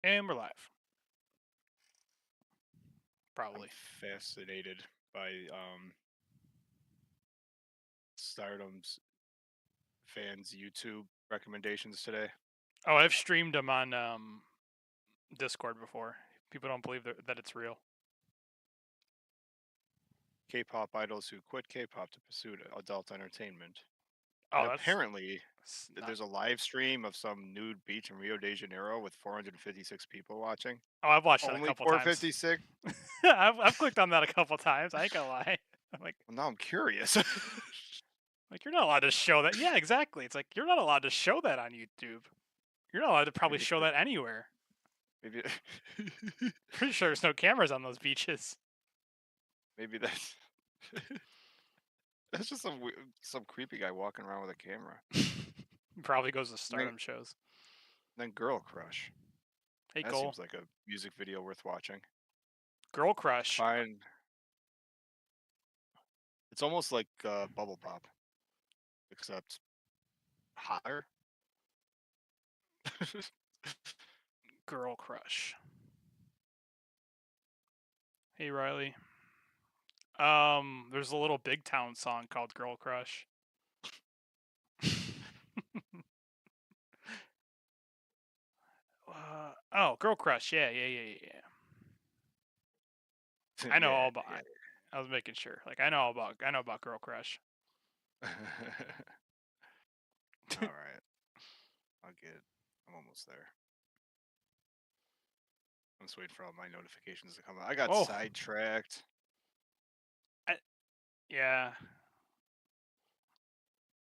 And we're live. I'm Probably. fascinated by Stardom's fans' YouTube recommendations today. Oh, I've streamed them on Discord before. People don't believe that it's real. K-pop idols who quit K-pop to pursue adult entertainment. And Oh, apparently, that's not. there's a live stream of some nude beach in Rio de Janeiro with 456 people watching. Oh, I've watched that a Only couple times. 456? I've clicked on that a couple times. I ain't gonna lie. I'm Well, now I'm curious. like you're not allowed to show that. Yeah, exactly. It's like you're not allowed to show that on YouTube. You're not allowed to probably maybe, show that anywhere. maybe, Pretty sure there's no cameras on those beaches. maybe that's that's just some creepy guy walking around with a camera. Probably goes to And then, Stardom shows. then Girl Crush. Hey, That Cole. seems like a music video worth watching. Girl Crush. Fine. It's almost like bubble pop, except hotter. Girl Crush. Hey, Riley. There's a little Big Town song called Girl Crush. Oh, Girl Crush. Yeah. I know all Yeah, about. yeah. I was making sure. Like I know about Girl Crush. All right, I'll get it. I'm almost there. I'm just waiting for all my notifications to come out. I got Oh, sidetracked. I, yeah.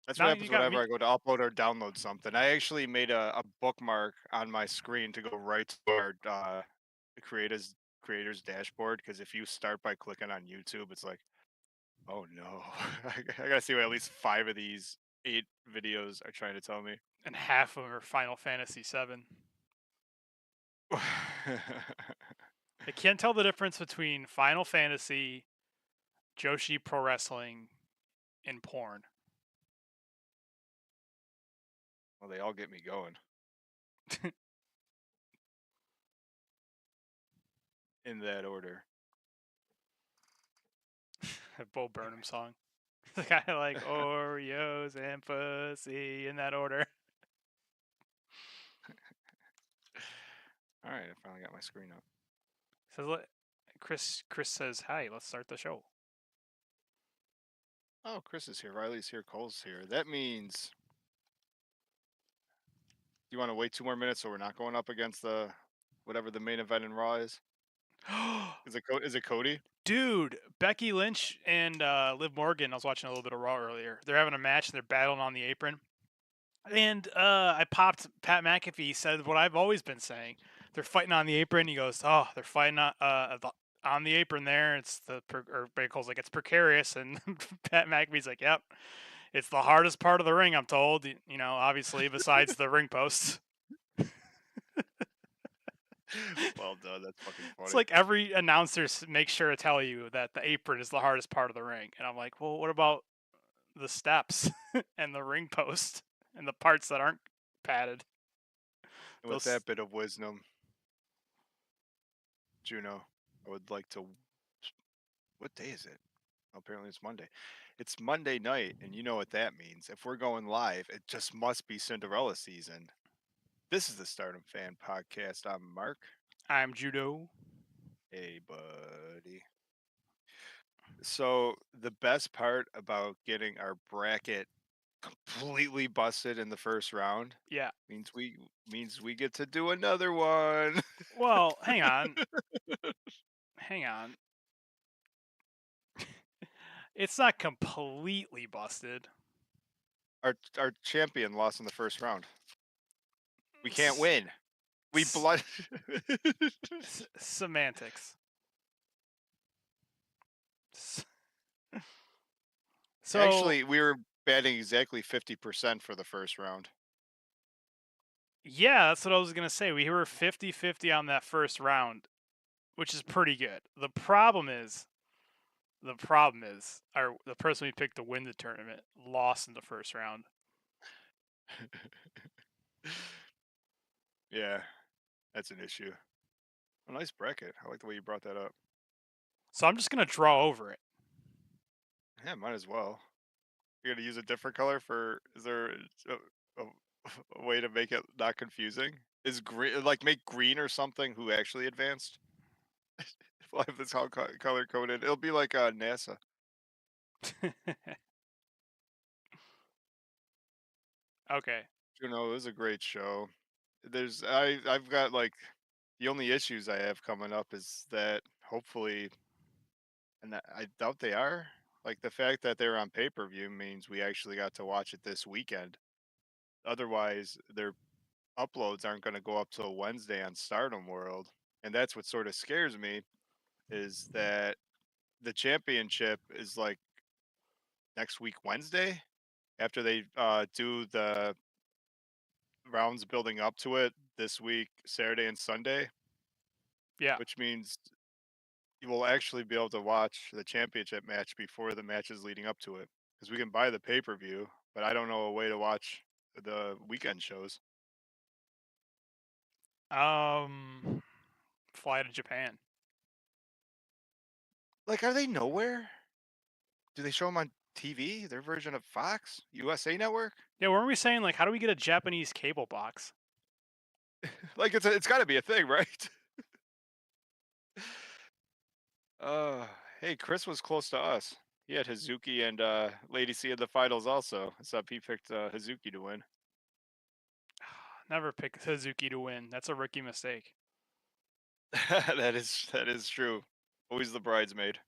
That's what Now you happens got whenever me. I go to upload or download something. I actually made a bookmark on my screen to go right to our the creators dashboard because if you start by clicking on YouTube, it's like, oh no, I gotta see what at least 5 of these 8 videos are trying to tell me. And half of them are Final Fantasy VII. I can't tell the difference between Final Fantasy, Joshi Pro Wrestling, and porn. Well, they all get me going in that order. Bo Burnham song. The guy like Oreos and pussy in that order. All right, I finally got my screen up. Says Chris says, "Hi, let's start the show." Oh, Chris is here. Riley's here. Cole's here. That means you want to wait 2 more minutes so we're not going up against the whatever the main event in Raw is. Is it Cody? Dude, Becky Lynch and Liv Morgan. I was watching a little bit of Raw earlier. They're having a match and they're battling on the apron. And I popped Pat McAfee. He said what I've always been saying. They're fighting on the apron. He goes, "Oh, they're fighting on the apron there. It's or Bakel's like it's precarious." And Pat McAfee's like, "Yep, it's the hardest part of the ring. I'm told. You know, obviously besides the ring posts." Well done. That's fucking It's funny. like every announcer makes sure to tell you that the apron is the hardest part of the ring, and I'm like, well, what about the steps and the ring post and the parts that aren't padded? And with Those that bit of wisdom, Juno, I would like to. What day is it? Apparently it's Monday. It's Monday night, and you know what that means. If we're going live, it just must be Cinderella season. This is the Stardom Fan Podcast. I'm Mark. I'm judo. Hey, buddy. So the best part about getting our bracket completely busted in the first round Yeah. means we get to do another one. Well, hang on. It's not completely busted. Our champion lost in the first round. We can't S- win. We s- blood. semantics. S- So Actually, we were batting exactly 50% for the first round. yeah, that's what I was gonna say. We were 50-50 on that first round, which is pretty good. The problem is, the person we picked to win the tournament lost in the first round. Yeah. That's an issue. A nice bracket. I like the way you brought that up. So I'm just gonna draw over it. Yeah, might as well. You're gonna use a different color for? Is there a, a way to make it not confusing? Is green like make green or something? Who actually advanced? We'll have this all color coded. It'll be like NASA. Okay. You know, it was a great show. I've got like the only issues I have coming up is that hopefully, and I doubt they are. Like the fact that they're on pay per view means we actually got to watch it this weekend. Otherwise, their uploads aren't going to go up till Wednesday on Stardom World, and that's what sort of scares me is that the championship is like next week Wednesday after they do the rounds building up to it this week Saturday and Sunday, Yeah. which means you will actually be able to watch the championship match before the matches leading up to it because we can buy the pay per view, but I don't know a way to watch the weekend shows. Um, Fly to Japan. Like, are they nowhere? Do they show them on TV? Their version of Fox, USA Network? Yeah, weren't we saying like, how do we get a Japanese cable box? Like, it's got to be a thing, right? Hey, Chris was close to us. He had Hazuki and Lady C in the finals also, except he picked Hazuki to win. Never pick Suzuki to win. That's a rookie mistake. That is true. Always the bridesmaid.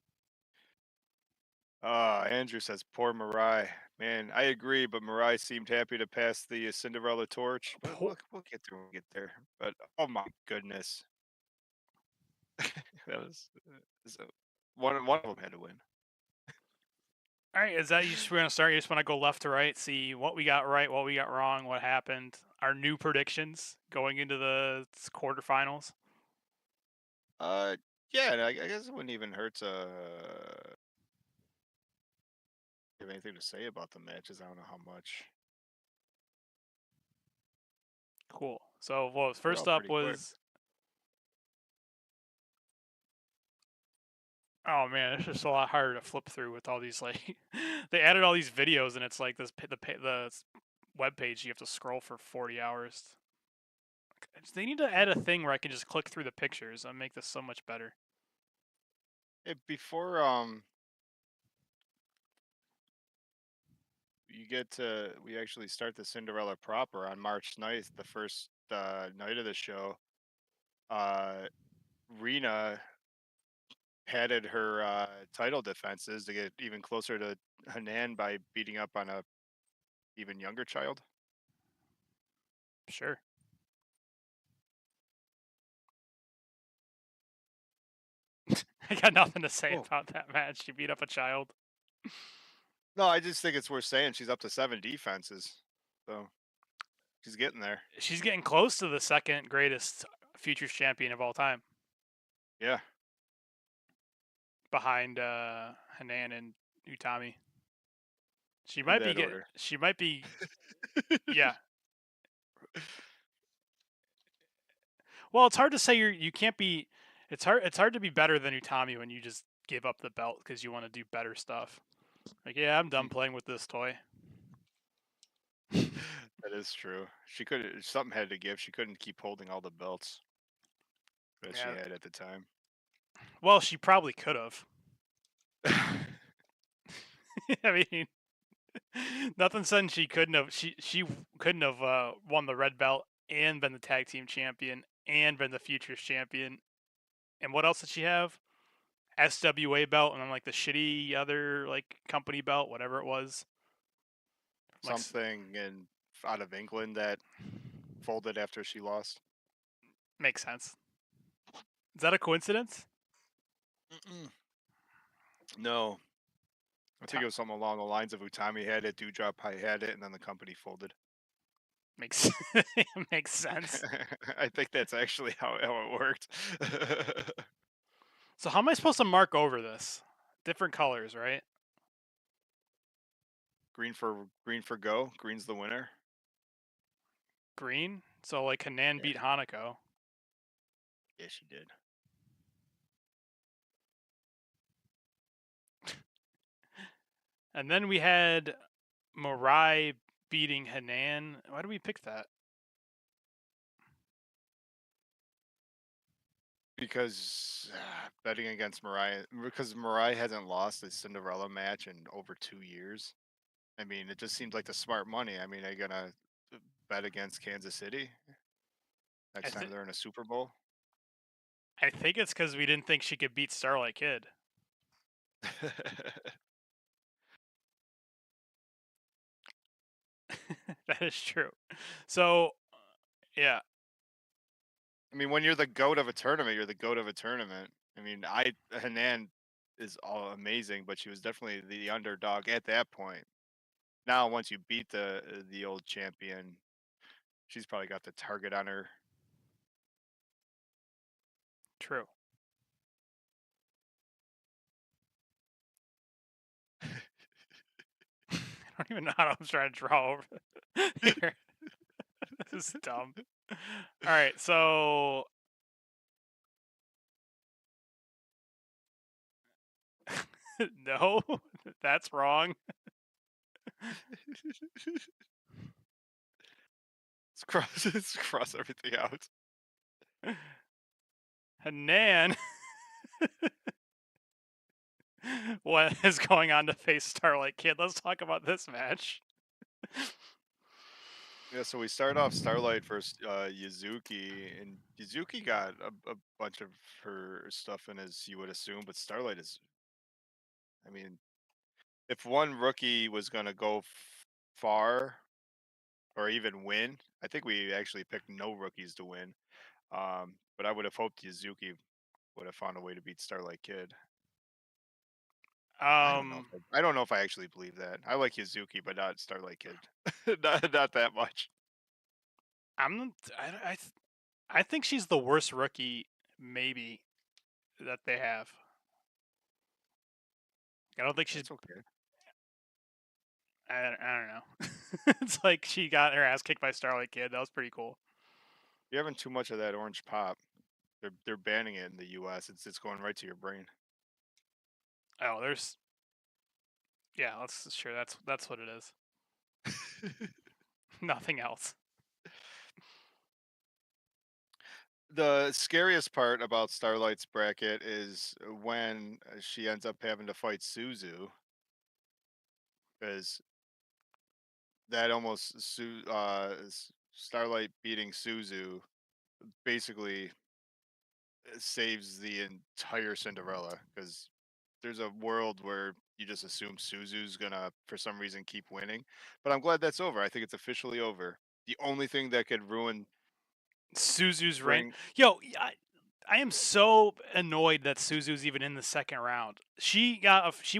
Andrew says poor Mirai. Man, I agree, but Mirai seemed happy to pass the Cinderella torch. But Po- we'll get there when we get there. But oh my goodness, that was so, one of them had to win. All right, is that you just want to start? You just want to go left to right, see what we got right, what we got wrong, what happened, our new predictions going into the quarterfinals. Uh, yeah, and I guess it wouldn't even hurt to have anything to say about the matches. I don't know how much. Cool. So, well, They're first all up pretty quick. was, oh man, it's just a lot harder to flip through with all these like they added all these videos and it's like the web page you have to scroll for 40 hours. They need to add a thing where I can just click through the pictures and make this so much better. Hey, before you get to we actually start the Cinderella proper on March 9th, the first night of the show. Uh, Rena padded her title defenses to get even closer to Hanan by beating up on a even younger child. Sure. I got nothing to say Oh about that match. She beat up a child. no, I just think it's worth saying she's up to 7 defenses, so she's getting there. She's getting close to the second greatest futures champion of all time, Yeah, behind Hanan and Utami. She in might be that get. order. She might be. Yeah. Well, it's hard to say you can't be. It's hard to be better than Utami when you just give up the belt because you want to do better stuff. Like, yeah, I'm done playing with this toy. That is true. She could something had to give. She couldn't keep holding all the belts that she Yeah. had at the time. Well, she probably could have. I mean, nothing said she couldn't have. She couldn't have won the red belt and been the tag team champion and been the futures champion. And what else did she have? SWA belt and then like the shitty other like company belt, whatever it was. Like, Something in out of England that folded after she lost. makes sense. Is that a coincidence? Mm-mm. No, I think it was something along the lines of Utami had it, Dewdrop High had it, and then the company folded. Makes makes sense. I think that's actually how it worked. So how am I supposed to mark over this? Different colors, right? green for go. Green's the winner. Green. So like Hanan Yeah. beat Hanako. Yeah, she did. And then we had Mirai beating Hanan. Why did we pick that? Because betting against Mariah, because Mariah hasn't lost a Cinderella match in over 2 years. I mean, it just seems like the smart money. I mean, are you gonna bet against Kansas City I next time th- they're in a Super Bowl? I think it's because we didn't think she could beat Starlight Kid. That is true. So yeah, I mean, when you're the goat of a tournament, you're the goat of a tournament. I mean, I Hanan is all amazing, but she was definitely the underdog at that point. Now, once you beat the old champion, she's probably got the target on her. true. I don't even know how I was trying to draw over here. This is dumb. All right, so no, that's wrong. Let's cross everything out. Hanan, what is going on to face Starlight Kid? Let's talk about this match. Yeah, so we start off Starlight versus Yuzuki, and Yuzuki got a bunch of her stuff in, as you would assume, but Starlight is, I mean, if one rookie was going to go far or even win, I think we actually picked no rookies to win. But I would have hoped Yuzuki would have found a way to beat Starlight Kid. I don't know. Um, I don't know if I actually believe that. I like Yuzuki, but not Starlight Kid. Not that much. I'm I think she's the worst rookie maybe that they have. I don't think she's That's okay. I don't know. It's like she got her ass kicked by Starlight Kid. That was pretty cool. You're having too much of that orange pop. They're banning it in the U.S. It's going right to your brain. Oh, there's yeah, that's sure that's what it is. Nothing else. The scariest part about Starlight's bracket is when she ends up having to fight Suzu, because that almost Starlight beating Suzu basically saves the entire Cinderella, because there's a world where you just assume Suzu's gonna for some reason keep winning. But I'm glad that's over. I think it's officially over. The only thing that could ruin Suzu's reign. bring Yo, I am so annoyed that Suzu's even in the second round. She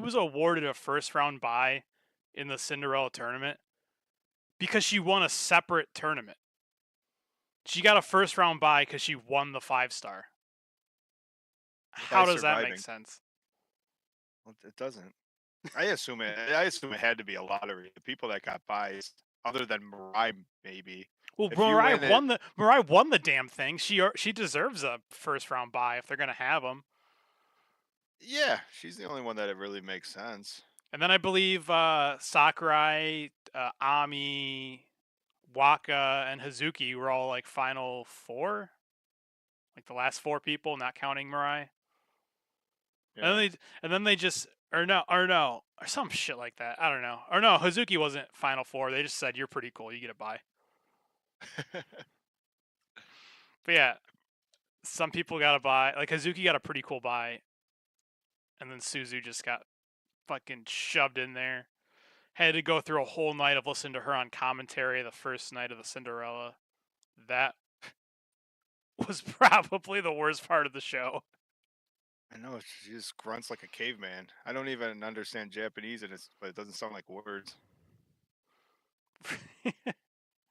was awarded a first round bye in the Cinderella tournament because she won a separate tournament. She got a first round bye because she won the 5-star. by How does that make surviving. sense? Well, it doesn't. I assume it had to be a lottery. The people that got buys, other than Mariah, maybe. Well, If you win it, Mariah won the damn thing. She deserves a first round bye if they're gonna have them. yeah, she's the only one that it really makes sense. And then I believe Sakurai, Ami, Waka, and Hazuki were all like final four, like the last four people, not counting Mirai. And then Yeah. they just or some shit like that. I don't know. Or no, Hazuki wasn't final four. They just said you're pretty cool. You get a bye. But yeah, some people got a bye. Like Hazuki got a pretty cool bye, and then Suzu just got fucking shoved in there. Had to go through a whole night of listening to her on commentary the first night of the Cinderella. That was probably the worst part of the show. I know she just grunts like a caveman. I don't even understand Japanese, but it doesn't sound like words.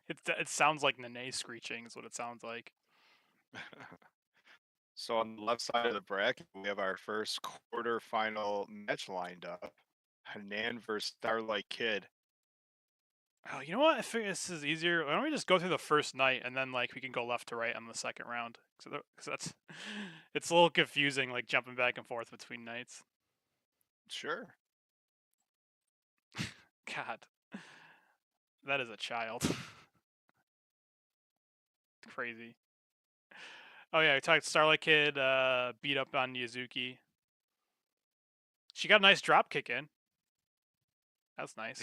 It sounds like Nene screeching is what it sounds like. So on the left side of the bracket, we have our first quarterfinal match lined up: Hanan versus Starlight Kid. Oh, you know what? I figure this is easier. Why don't we just go through the first night and then like we can go left to right on the second round? So that's it's a little confusing, like jumping back and forth between nights. Sure. God, that is a child. Crazy. Oh yeah, we talked Starlight Kid beat up on Yuzuki. She got a nice drop kick in. That's nice.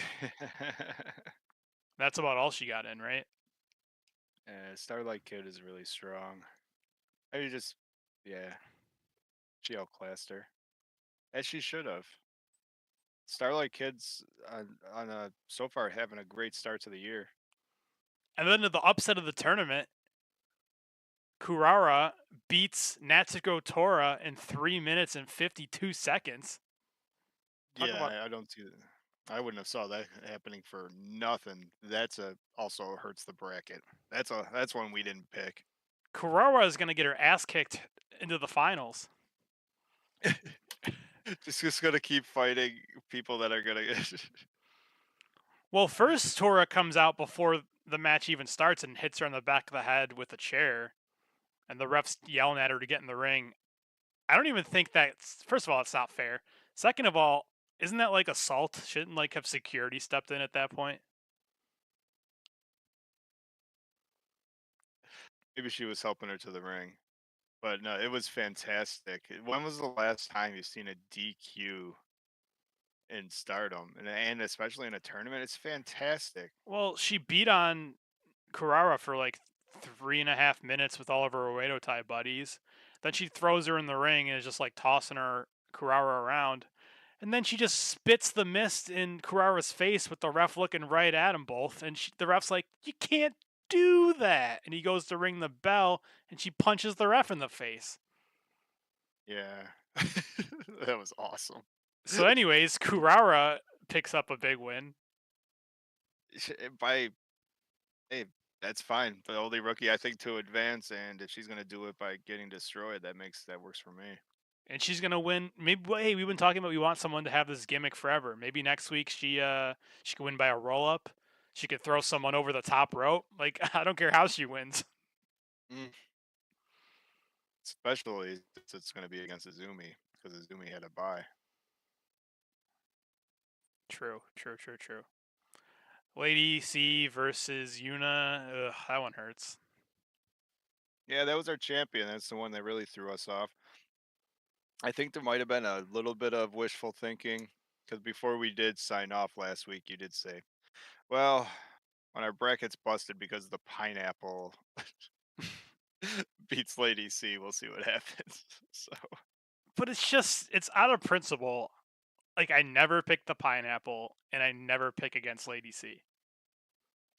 That's about all she got in, right? Starlight Kid is really strong. I just, yeah, she outclassed her, as she should have. Starlight Kid's on a so far having a great start to the year. And then the upset of the tournament, Kurara beats Natsuko Tora in 3 minutes and 52 seconds. Talk Yeah, about I don't see that. I wouldn't have saw that happening for nothing. That's a also hurts the bracket. That's one we didn't pick. Kurara is going to get her ass kicked into the finals. Just gonna keep fighting people that are gonna. Well, first Tora comes out before the match even starts and hits her on the back of the head with a chair, and the ref's yelling at her to get in the ring. I don't even think that's, first of all, it's not fair. Second of all, isn't that like assault? Shouldn't like have security stepped in at that point? Maybe she was helping her to the ring, but no, it was fantastic. When was the last time you've seen a DQ in Stardom, and especially in a tournament? It's fantastic. Well, she beat on Kurara for like 3.5 minutes with all of her Oedo Tai buddies. Then she throws her in the ring and is just like tossing her Kurara around. And then she just spits the mist in Kurara's face with the ref looking right at them both. And the ref's like, "You can't do that." And he goes to ring the bell and she punches the ref in the face. Yeah, that was awesome. So, anyways, Kurara picks up a big win. By hey, that's fine. The only rookie I think to advance, and if she's gonna do it by getting destroyed, that works for me. And she's gonna win. Maybe, well, hey, we've been talking about we want someone to have this gimmick forever. Maybe next week she could win by a roll up. She could throw someone over the top rope. Like I don't care how she wins. Mm. Especially since it's gonna be against Azumi because Azumi had a bye. True, true, true, true. Lady C versus Yuna. Ugh, that one hurts. Yeah, that was our champion. That's the one that really threw us off. I think there might have been a little bit of wishful thinking because before we did sign off last week, you did say, "Well, when our brackets busted because the pineapple beats Lady C, we'll see what happens." So But it's out of principle. Like I never pick the pineapple, and I never pick against Lady C,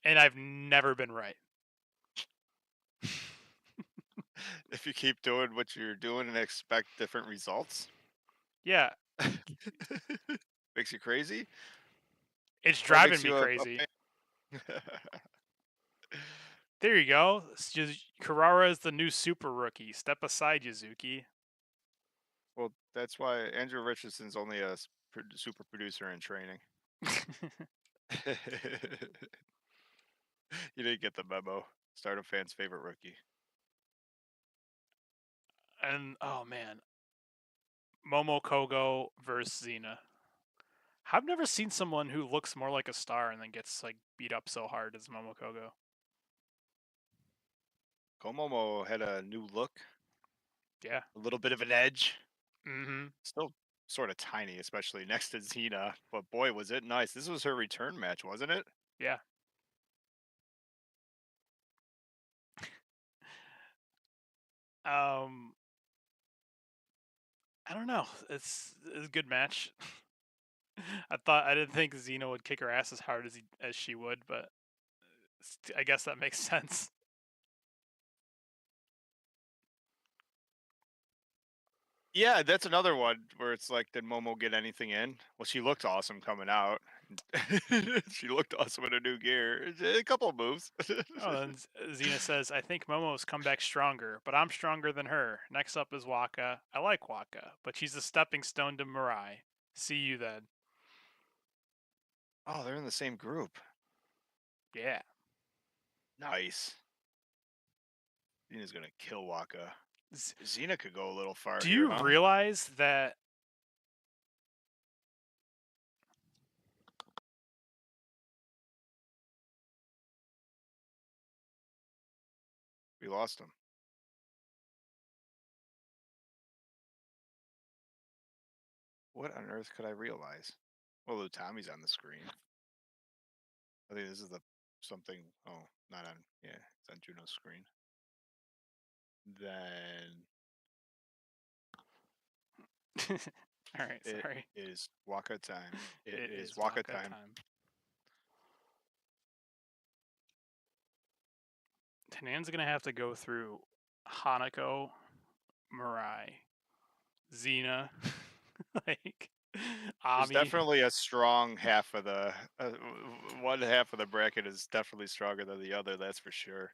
and I've never been right. if you keep doing what you're doing and expect different results, Yeah, makes you crazy it's or driving makes me you a crazy. fan. There you go. It's just Carrara is the new super rookie. Step aside, Yuzuki. Well, that's why Andrew Richardson's only a super producer in training. You didn't get the memo. Stardom fans' favorite rookie. And oh man, Momo Kogo versus Xena. I've never seen someone who looks more like a star and then gets like beat up so hard as Momo Kogo. Komomo had a new look, Yeah. a little bit of an edge. Mm-hmm. Still sort of tiny, especially next to Xena. But boy, was it nice. This was her return match, wasn't it? Yeah. Um, I don't know. It's a good match. I didn't think Xena would kick her ass as hard as she would, but I guess that makes sense. Yeah, that's another one where it's like, did Momo get anything in? Well, she looked awesome coming out. She looked awesome in a new gear. A couple of moves. Oh, then Xena says, "I think Momo's come back stronger, but I'm stronger than her. Next up is Waka. I like Waka, but she's a stepping stone to Mirai. See you then." Oh, they're in the same group. Yeah. Nice. Zena's gonna kill Waka. Z- Xena could go a little far Do here, you huh? realize that We lost him. What on earth could I realize? Well, Tommy's on the screen. I think this is the something. Oh, not on. Yeah, it's on Juno's screen. Then all right, it sorry. is Waka time. It It is is Waka Waka time. time. Tanan's gonna have to go through Hanako, Mirai, Xena, like There's Ami, definitely a strong half of the one half of the bracket is definitely stronger than the other. That's for sure.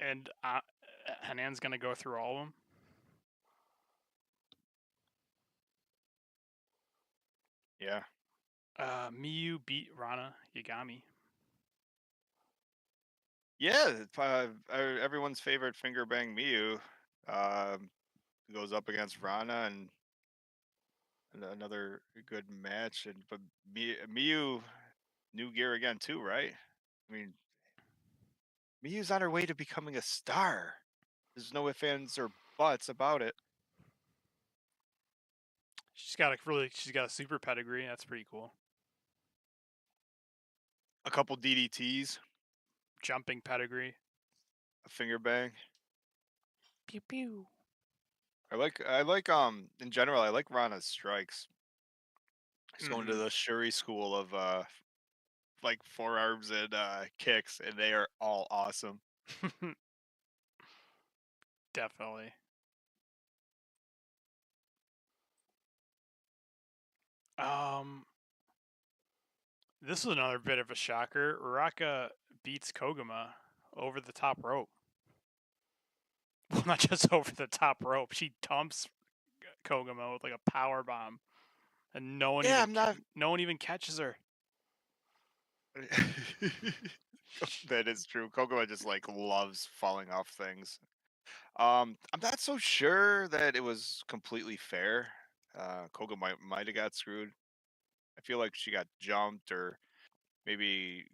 and Hanan's gonna go through all of them. Yeah. Miyu beat Rana Yagami. Yeah, everyone's favorite finger bang Miyu um, goes up against Rana and another good match. And but Miyu new gear again too, right? I mean, Miyu's on her way to becoming a star. There's no ifs, ands, or buts about it. She's got a super pedigree. That's pretty cool. A couple DDTs, Jumping pedigree. a finger bang. Pew pew. I like in general I like Rana's strikes. He's going to Mm-hmm. the Shuri school of like forearms and kicks, and they are all awesome. Definitely. Um, this was another bit of a shocker. Uraka beats Koguma over the top rope. Well, not just over the top rope. She dumps Koguma with like a power bomb, and Yeah, I'm not. no one even catches her. That is true. Kokoa just like loves falling off things. I'm not so sure that it was completely fair. Koga might have got screwed. I feel like she got jumped or maybe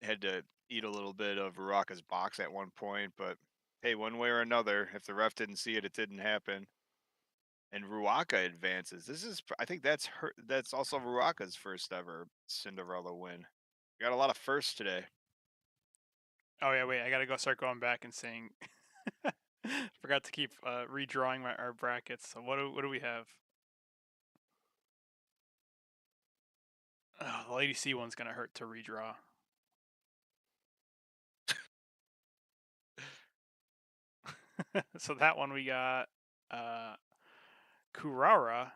had to eat a little bit of Raka's box at one point, but hey, one way or another, if the ref didn't see it, it didn't happen. And Ruaka advances. I think that's her. That's also Ruaka's first ever Cinderella win. We got a lot of firsts today. Oh yeah, wait. I gotta go start going back and saying. Forgot to keep redrawing our brackets. So what do we have? Oh, the Lady C one's gonna hurt to redraw. So that one we got uh, Kurara.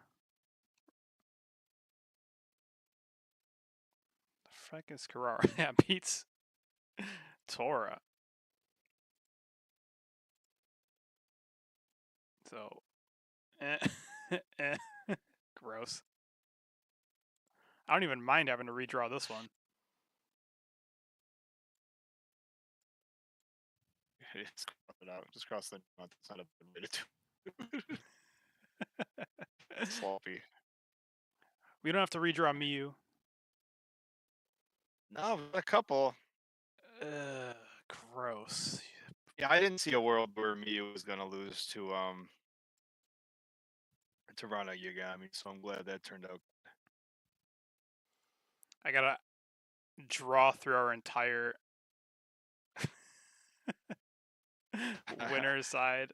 The frick is Kurara? Yeah, beats Tora. So, eh, eh, gross. I don't even mind having to redraw this one. Just cross it out. Just cross the out. That's not a good way to do it. Sloppy. We don't have to redraw Miyu. No, a couple. Gross. Yeah, I didn't see a world where Miyu was gonna lose to Rana Yagami, so I'm glad that turned out. I gotta draw through our entire winner's side.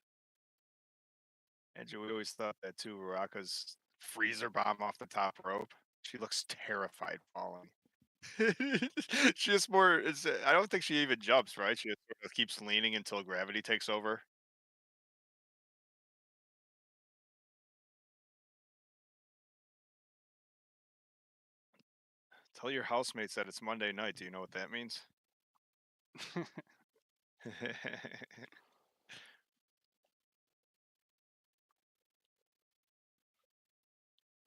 Andrew, we always thought that too. Raka's freezer bomb off the top rope. She looks terrified falling. She just more. I don't think she even jumps. Right? She just sort of keeps leaning until gravity takes over. Tell your housemates that it's Monday night. Do you know what that means?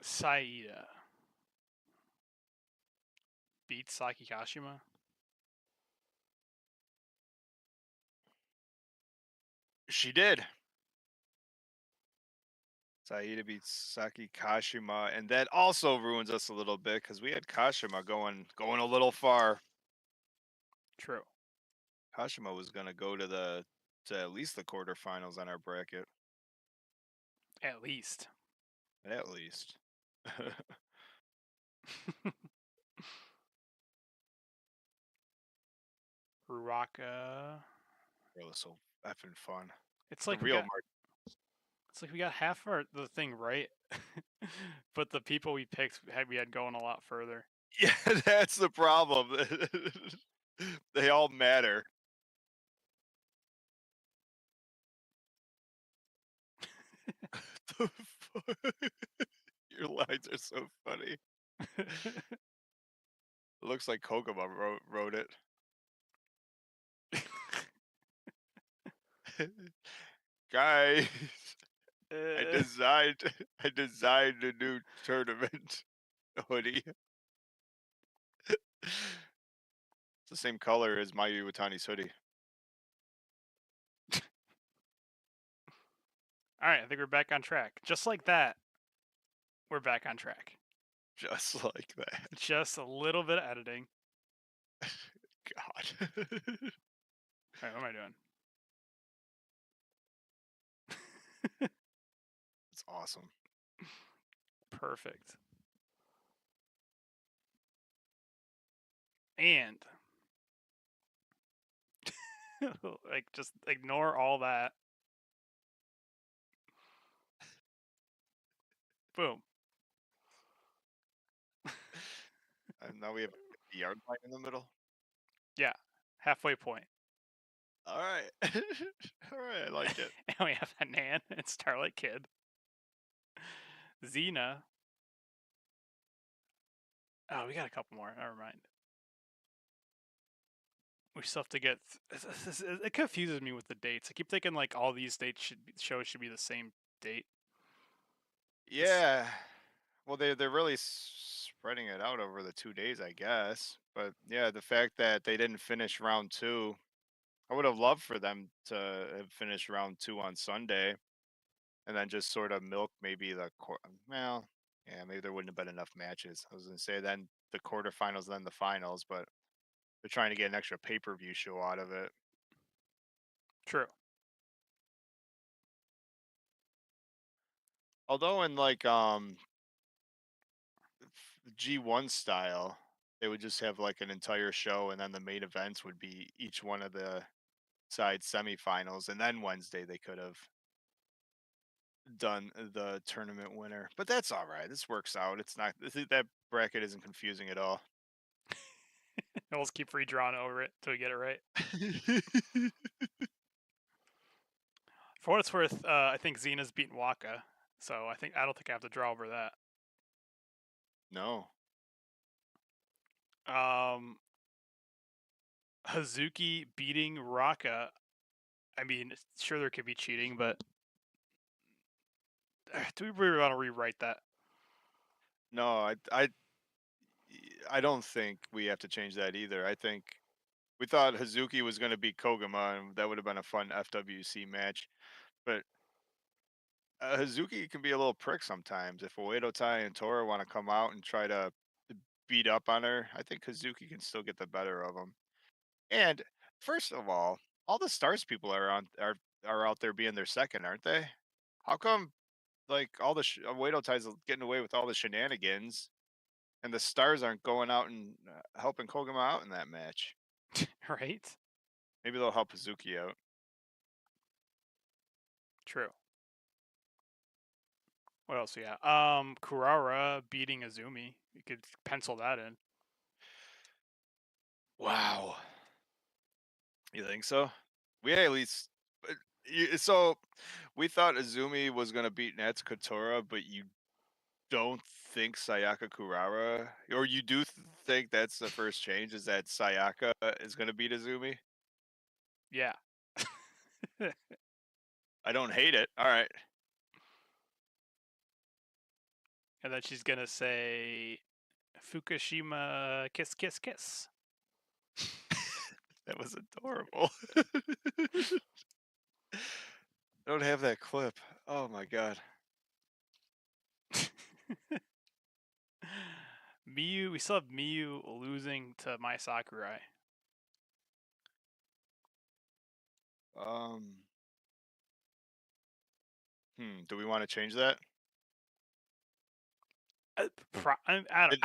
Saida beats Saki Kashima. She did. Saida beats Saki Kashima, and that also ruins us a little bit because we had Kashima going a little far. True. Kashima was gonna go to at least the quarterfinals on our bracket, At least. at least. Ruaka. It was so effing fun. It's The like we real got Mark. it's like we got half our the thing right. But the people we picked we had going a lot further. Yeah, that's the problem. They all matter. The fuck? Your lines are so funny. It looks like Koguma wrote it. Guys, I Uh, designed I designed a new tournament hoodie. It's the same color as Mayu Iwatani's hoodie. all right, I think we're back on track. Just like that, we're back on track. Just like that. Just a little bit of editing. God. All right, what am I doing? It's awesome. Perfect. And like just ignore all that. Boom. And now we have a yard line in the middle. Yeah. Halfway point. All right. All right, I like it. And we have that Nan and Starlight Kid. Xena. Oh, we got a couple more. Never mind. We still have to get. It confuses me with the dates. I keep thinking like all these shows should be the same date. Yeah. Well, they're really spreading it out over the 2 days, I guess. But yeah, the fact that they didn't finish round two, I would have loved for them to have finished round two on Sunday, and then just sort of milk maybe well, yeah, maybe there wouldn't have been enough matches. I was gonna say then the quarterfinals, then the finals, but they're trying to get an extra pay-per-view show out of it. True. Although in like G1 style, they would just have like an entire show, and then the main events would be each one of the side semifinals, and then Wednesday they could have done the tournament winner. But that's all right. This works out. It's not that bracket isn't confusing at all. We'll just keep redrawing over it till we get it right. For what it's worth, I think Xena's beaten Waka, so I don't think I have to draw over that. No. Hazuki beating Raka. I mean, sure there could be cheating, but do we really want to rewrite that? No, I don't think we have to change that either. I think we thought Hazuki was going to beat Koguma, and that would have been a fun FWC match. But Hazuki can be a little prick sometimes. If Oedo Tai and Tora want to come out and try to beat up on her, I think Hazuki can still get the better of him. And first of all the stars people are out there being their second, aren't they? How come like all the Oedo Tai's getting away with all the shenanigans, and the stars aren't going out and helping Koguma out in that match? Right? Maybe they'll help Hazuki out. True. What else we got? Kurara beating Azumi. You could pencil that in. Wow. You think so? We at least so we thought Azumi was gonna beat Nats Kotora, but you don't think Sayaka Kurara, or you do think that's the first change is that Sayaka is gonna beat Azumi? Yeah. I don't hate it. All right. And then she's gonna say Fukushima kiss kiss kiss. That was adorable. I don't have that clip. Oh my god. Miyu, we still have Miyu losing to Mai Sakurai. Um, do we want to change that? I don't.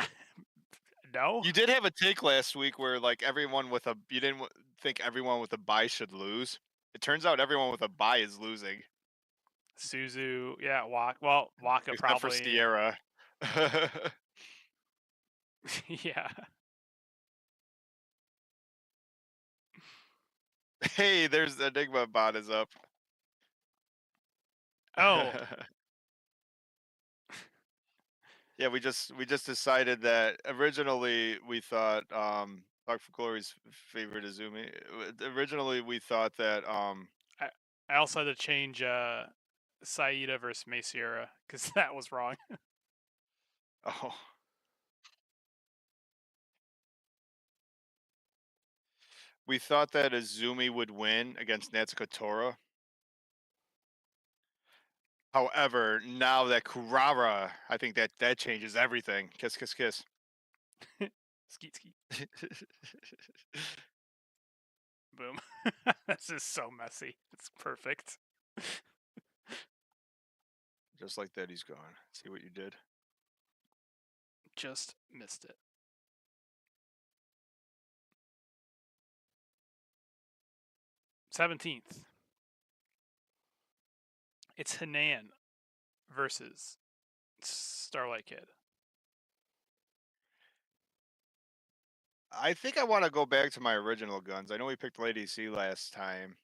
No, You did have a take last week where like everyone with a you didn't think everyone with a buy should lose. It turns out everyone with a buy is losing, Suzu, yeah, Waka except for probably. Sierra. Yeah. Hey, there's the Enigma bot is up. Oh, Yeah, we just decided that originally we thought Dark for Glory's favorite Izumi. Originally we thought that I, I also had to change Saida versus Maceira because that was wrong. oh, we thought that Izumi would win against Natsuko Tora. However, now that Kurara, I think that changes everything. Kiss, kiss, kiss. Skeet skeet. Boom. This is so messy. It's perfect. Just like that, he's gone. See what you did? Just missed it. 17th. It's Hanan versus Starlight Kid. I think I want to go back to my original guns. I know we picked Lady C last time,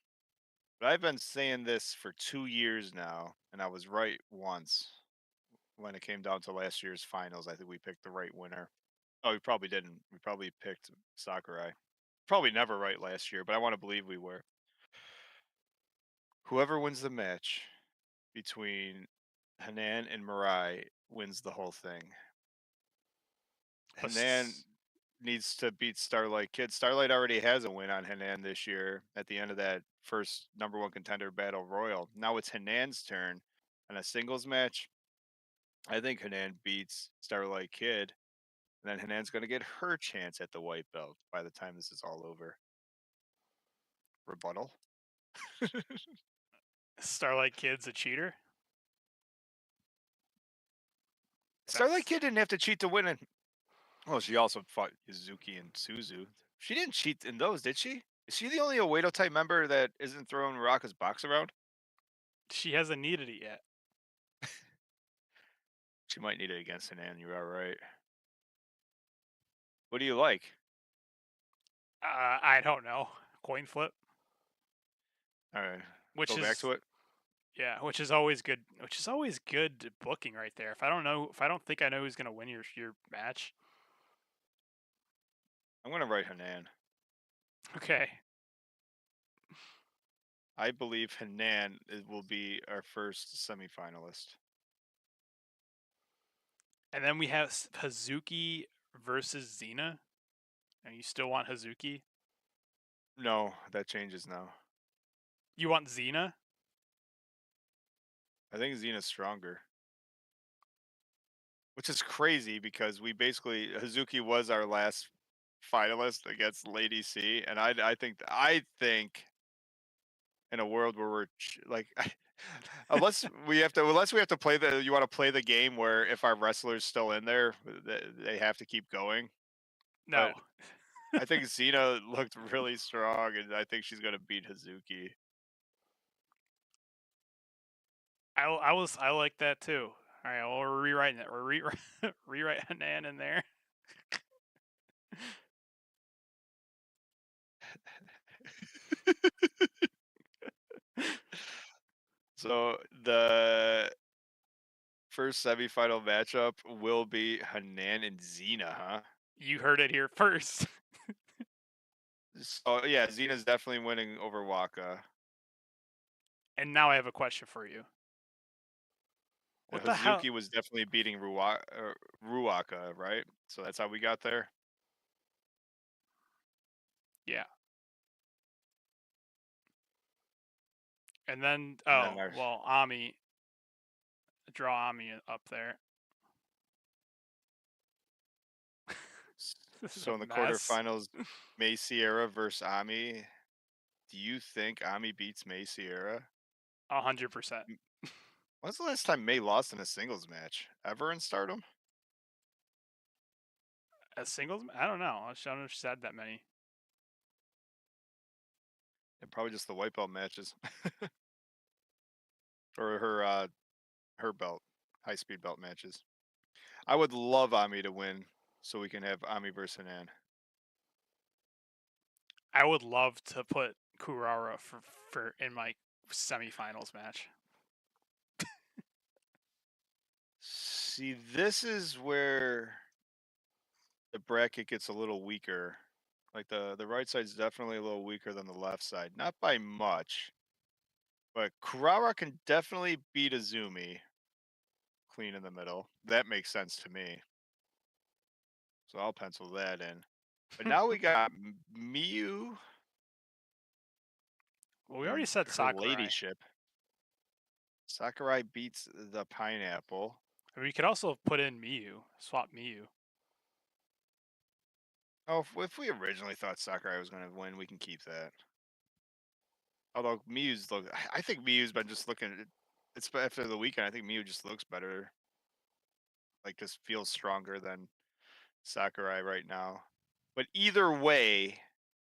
but I've been saying this for 2 years now, and I was right once when it came down to last year's finals. I think we picked the right winner. Oh, we probably didn't. We probably picked Sakurai. Probably never right last year, but I want to believe we were. Whoever wins the match between Hanan and Mirai wins the whole thing. Hanan needs to beat Starlight Kid. Starlight already has a win on Hanan this year at the end of that first number one contender battle royal. Now it's Hanan's turn on a singles match. I think Hanan beats Starlight Kid, and then Hanan's going to get her chance at the white belt by the time this is all over. Rebuttal. Starlight Kid's a cheater. Starlight That's Kid didn't have to cheat to win it. Oh, she also fought Yuzuki and Suzu. She didn't cheat in those, did she? Is she the only Oedo type member that isn't throwing Raka's box around? she hasn't needed it yet. She might need it against Hanan. You are right. What do you like? I don't know. Coin flip, All right, which go back is to it. yeah, which is always good. Which is always good booking right there. If I don't think I know who's gonna win your match. I'm gonna write Hanan. Okay, I believe Hanan will be our first semifinalist. and then we have Hazuki versus Xena. And you still want Hazuki? No, that changes now. You want Xena? I think Xena's stronger, which is crazy because we basically Hazuki was our last finalist against Lady C, and I think in a world where we're like unless we have to play the you want to play the game where if our wrestler's still in there they have to keep going, but No. I think Xena looked really strong, and I think she's gonna beat Hazuki. I like that too. All right, well, we're rewriting it. We're rewrite Hanan in there. So the first semifinal matchup will be Hanan and Xena, huh? You heard it here first. So yeah, Xena's definitely winning over Waka. And now I have a question for you. What the hell? Hazuki was definitely beating Ruaka, right? So that's how we got there. Yeah. And then, and then oh, our well, Ami, draw Ami up there. This is so a in the mess. quarterfinals, May Sierra versus Ami. Do you think Ami beats May Sierra? 100%. When's the last time May lost in a singles match? Ever in Stardom? As singles, I don't know. I don't know if she's had that many. And probably just the white belt matches or her belt, high speed belt matches. I would love Ami to win so we can have Ami versus Hanan. I would love to put Kurara for in my semifinals match. See, this is where the bracket gets a little weaker. Like the right side is definitely a little weaker than the left side. Not by much, but Kurara can definitely beat Azumi clean in the middle. That makes sense to me. So I'll pencil that in. But now we got Miyu Well, we already and said her Sakurai. ladyship. Sakurai beats the pineapple. We could also put in Miyu, swap Miyu. Oh, if we originally thought Sakurai was going to win, we can keep that. Although Miyu's look, I think Miyu's been just looking. It's after the weekend. I think Miyu just looks better. Like just feels stronger than Sakurai right now. But either way,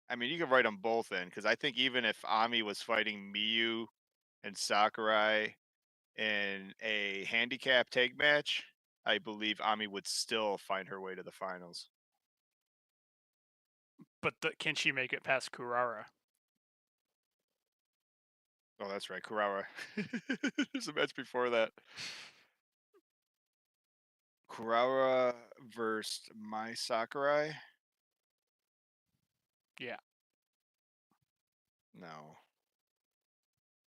I mean, you can write them both in because I think even if Ami was fighting Miyu and Sakurai in a handicap tag match, I believe Ami would still find her way to the finals. But can she make it past Kurara? Oh, that's right, Kurawa. There's a match before that. Kurawa versus Mai Sakurai. Yeah. No,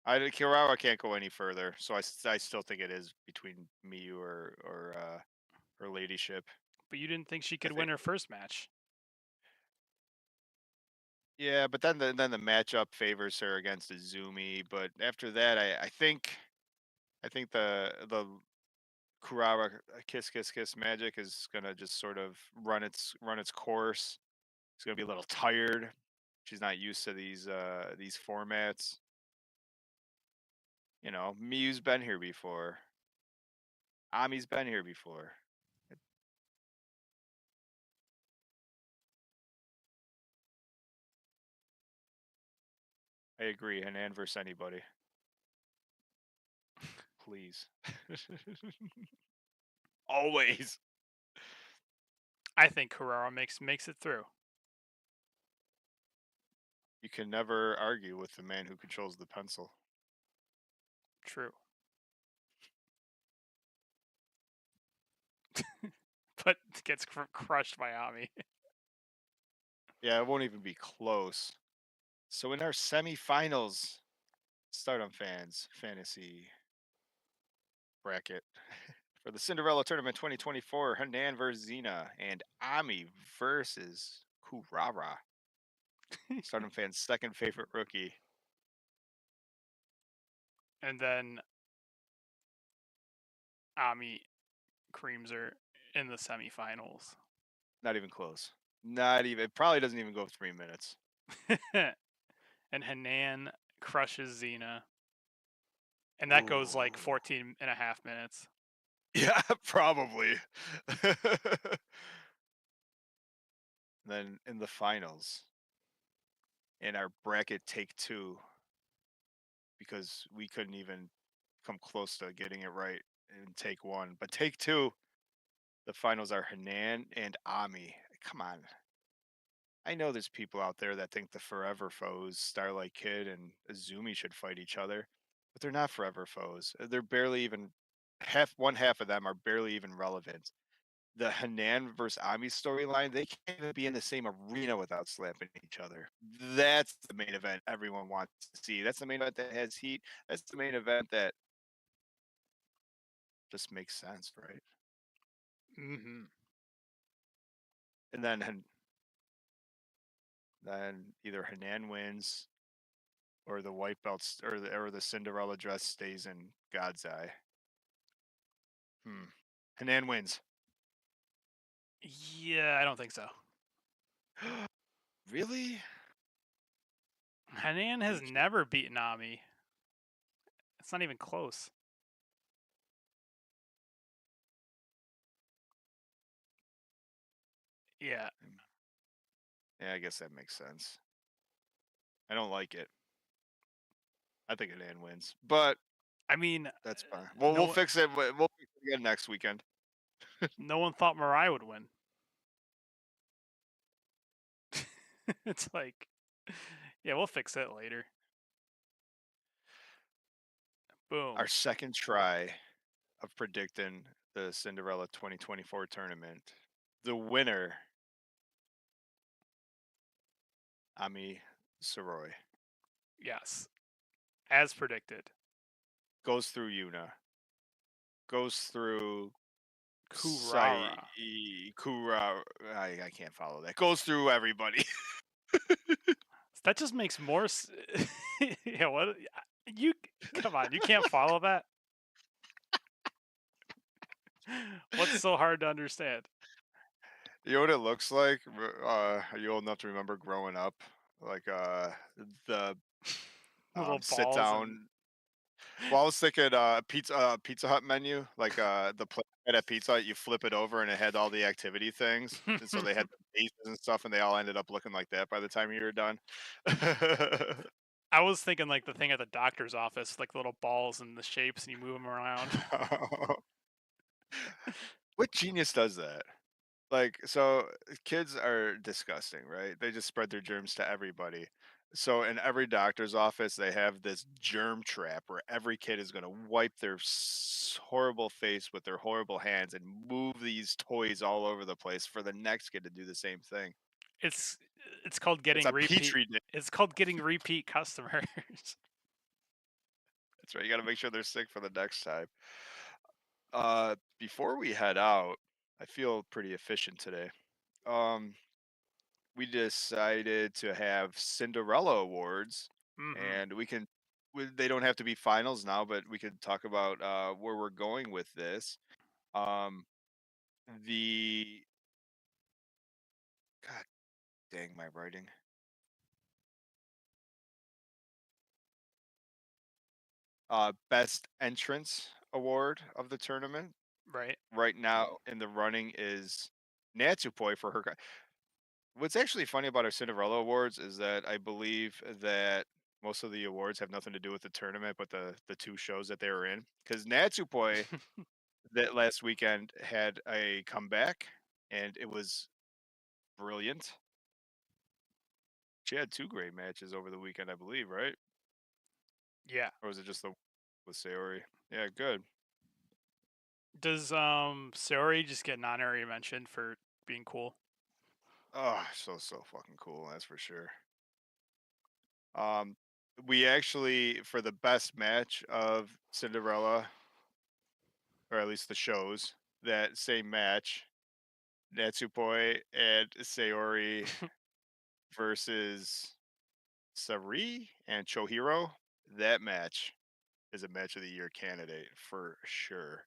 Kurawa can't go any further, so I still think it is between Miyu or her ladyship. But you didn't think she I could win think her first match. yeah, but then the matchup favors her against Izumi. But after that, I think the Kurawa kiss kiss kiss magic is gonna just sort of run its course. It's gonna be a little tired. She's not used to these formats. You know, Miyu's been here before. Ami's been here before. I agree. Hanan versus anybody, please. Always. I think Kurara makes it through. You can never argue with the man who controls the pencil. True. But gets crushed by Ami. Yeah, it won't even be close. So in our semifinals, Stardom fans fantasy bracket for the Cinderella tournament 2024, Hanan versus Xena and Ami versus Kurara. Stardom fans' second favorite rookie. And then Ami creams her in the semifinals. Not even close. Not even. It probably doesn't even go 3 minutes. And Hanan crushes Xena. And that goes like Ooh. 14 and a half minutes. Yeah, probably. Then in the finals, in our bracket take two, because we couldn't even come close to getting it right in take one. But take two, the finals are Hanan and Ami. Come on. I know there's people out there that think the forever foes, Starlight Kid and Azumi, should fight each other, but they're not forever foes. They're barely even one half of them are barely even relevant. The Hanan versus Ami storyline, they can't even be in the same arena without slapping each other. That's the main event everyone wants to see. That's the main event that has heat. That's the main event that just makes sense, right? Mm-hmm. And then either Hanan wins or the white belts, or the Cinderella dress stays in God's eye. Hmm. Hanan wins. Yeah, I don't think so. Really? Hanan has Interesting. never beaten Ami. It's not even close. Yeah, Yeah, I guess that makes sense. I don't like it. I think Hanan wins, but I mean, that's fine. Well, no we'll one, fix it. We'll fix it again next weekend. no one thought Mariah would win. It's like, yeah, we'll fix it later. Boom. Our second try of predicting the Cinderella 2024 tournament. The winner, Ami Saroy, Yes, as predicted. goes through Yuna, goes through Sai Kurara. Kura. I can't follow that. Goes through everybody. That just makes more. Yeah, what? You come on, you can't follow that. What's so hard to understand? You know what it looks like? Are you old enough to remember growing up? Like the Little sit balls and down. Well, I was thinking Pizza Hut menu, like the plate at Pizza Hut, you flip it over and it had all the activity things. And so they had the bases and stuff, and they all ended up looking like that by the time you were done. I was thinking like the thing at the doctor's office, like the little balls and the shapes, and you move them around. What genius does that? Like, so kids are disgusting, right? They just spread their germs to everybody. So in every doctor's office, they have this germ trap where every kid is going to wipe their horrible face with their horrible hands and move these toys all over the place for the next kid to do the same thing. It's it's called It's getting a repeat. petri dish. It's called getting repeat customers. That's right. You got to make sure they're sick for the next time. Before we head out, I feel pretty efficient today. Um, we decided to have Cinderella awards, Hmm. and they don't have to be finals now, but we could talk about where we're going with this. Um, the God dang my writing. Best entrance award of the tournament Right. right now in the running is Natsupoi for her. What's actually funny about our Cinderella awards is that I believe that most of the awards have nothing to do with the tournament, but the two shows that they were in. Because Natsupoi that last weekend had a comeback, and it was brilliant. She had two great matches over the weekend, I believe, right? Yeah. Or was it just the with Sayori? Yeah, good. Does Saori just get non-area mentioned for being cool? Oh, so fucking cool. That's for sure. Um, we actually for the best match of Cinderella, or at least the shows, that same match, Natsupoi and Sayori versus Sari and Chohiro. That match is a match of the year candidate for sure.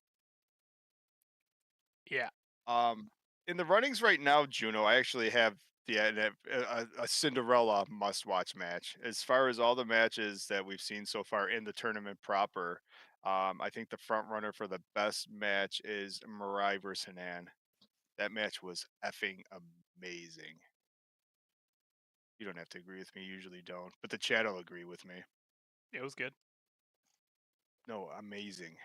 Yeah. Um, in the runnings right now, Juno, I actually have a Cinderella must-watch match. As far as all the matches that we've seen so far in the tournament proper, I think the front runner for the best match is Mirai versus Hanan. That match was effing amazing. You don't have to agree with me, you usually don't, but the chat will agree with me. It was good. No, amazing.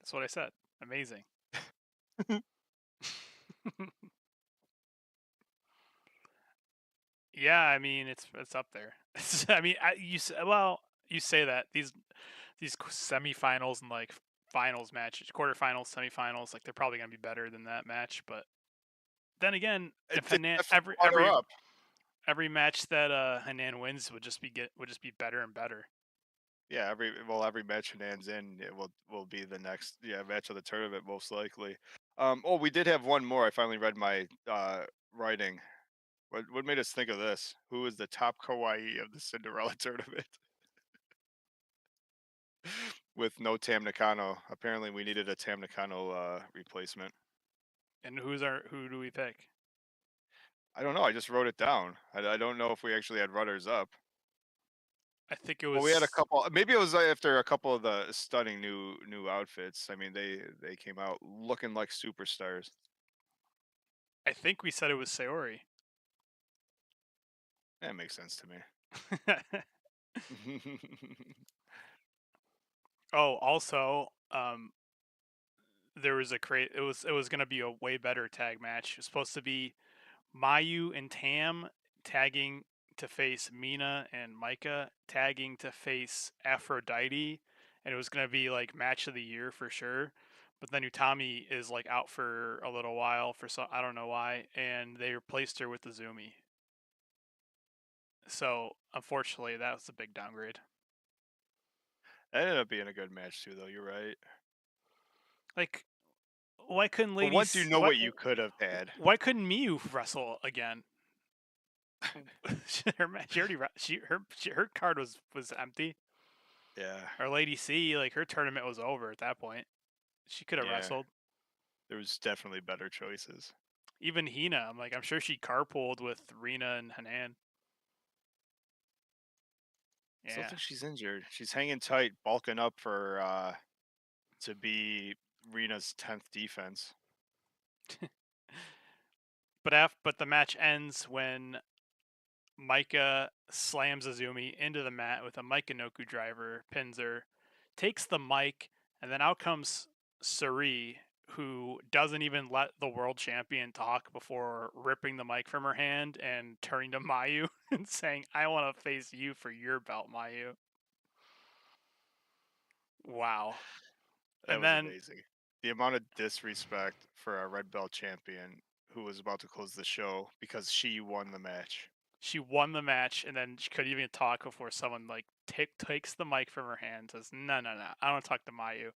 That's what I said. Amazing. Yeah, I mean it's up there. I mean, well, you say that these semifinals and like finals matches, quarterfinals, semifinals, like they're probably gonna be better than that match. But then again, if They Hanan definitely brought her up. every match that Hanan wins would just be better and better. Yeah, every match Hanan's in, it will be the next match of the tournament most likely. Oh, we did have one more. I finally read my writing. What made us think of this? Who is the top kawaii of the Cinderella tournament? With no Tam Nakano. Apparently, we needed a Tam Nakano replacement. And who do we pick? I don't know. I just wrote it down. I don't know if we actually had runners up. I think it Well, we had a was. couple. Maybe it was after a couple of the stunning new outfits. I mean, they came out looking like superstars. I think we said it was Sayori. That makes sense to me. Oh, also, there was a create. It was gonna be a way better tag match. It was supposed to be Mayu and Tam tagging to face Mina and Micah tagging to face Aphrodite, and it was gonna be like match of the year for sure. But then Utami is like out for a little while for some I don't know why, and they replaced her with Azumi. So unfortunately, that was a big downgrade. That ended up being a good match too, though. You're right. Like, why couldn't But once you ladies? know what you could have had, Why couldn't Miyu wrestle again? She already her card was empty. yeah, Our Lady C, like her tournament was over at that point. She could have yeah, wrestled. there was definitely better choices. Even Hina, I'm like, I'm sure she carpooled with Rena and Hanan. I still Yeah, think she's injured. She's hanging tight, bulking up for to be Rena's 10th defense. but the match ends when Micah slams Azumi into the mat with a Noku driver, pins her, takes the mic, and then out comes Suri, who doesn't even let the world champion talk before ripping the mic from her hand and turning to Mayu and saying, I want to face you for your belt, Mayu. Wow. That And was then amazing. The amount of disrespect for our red belt champion who was about to close the show because she won the match. she won the match, and then she couldn't even talk before someone like takes the mic from her hand, and says, "No, no, no, I don't talk to Mayu."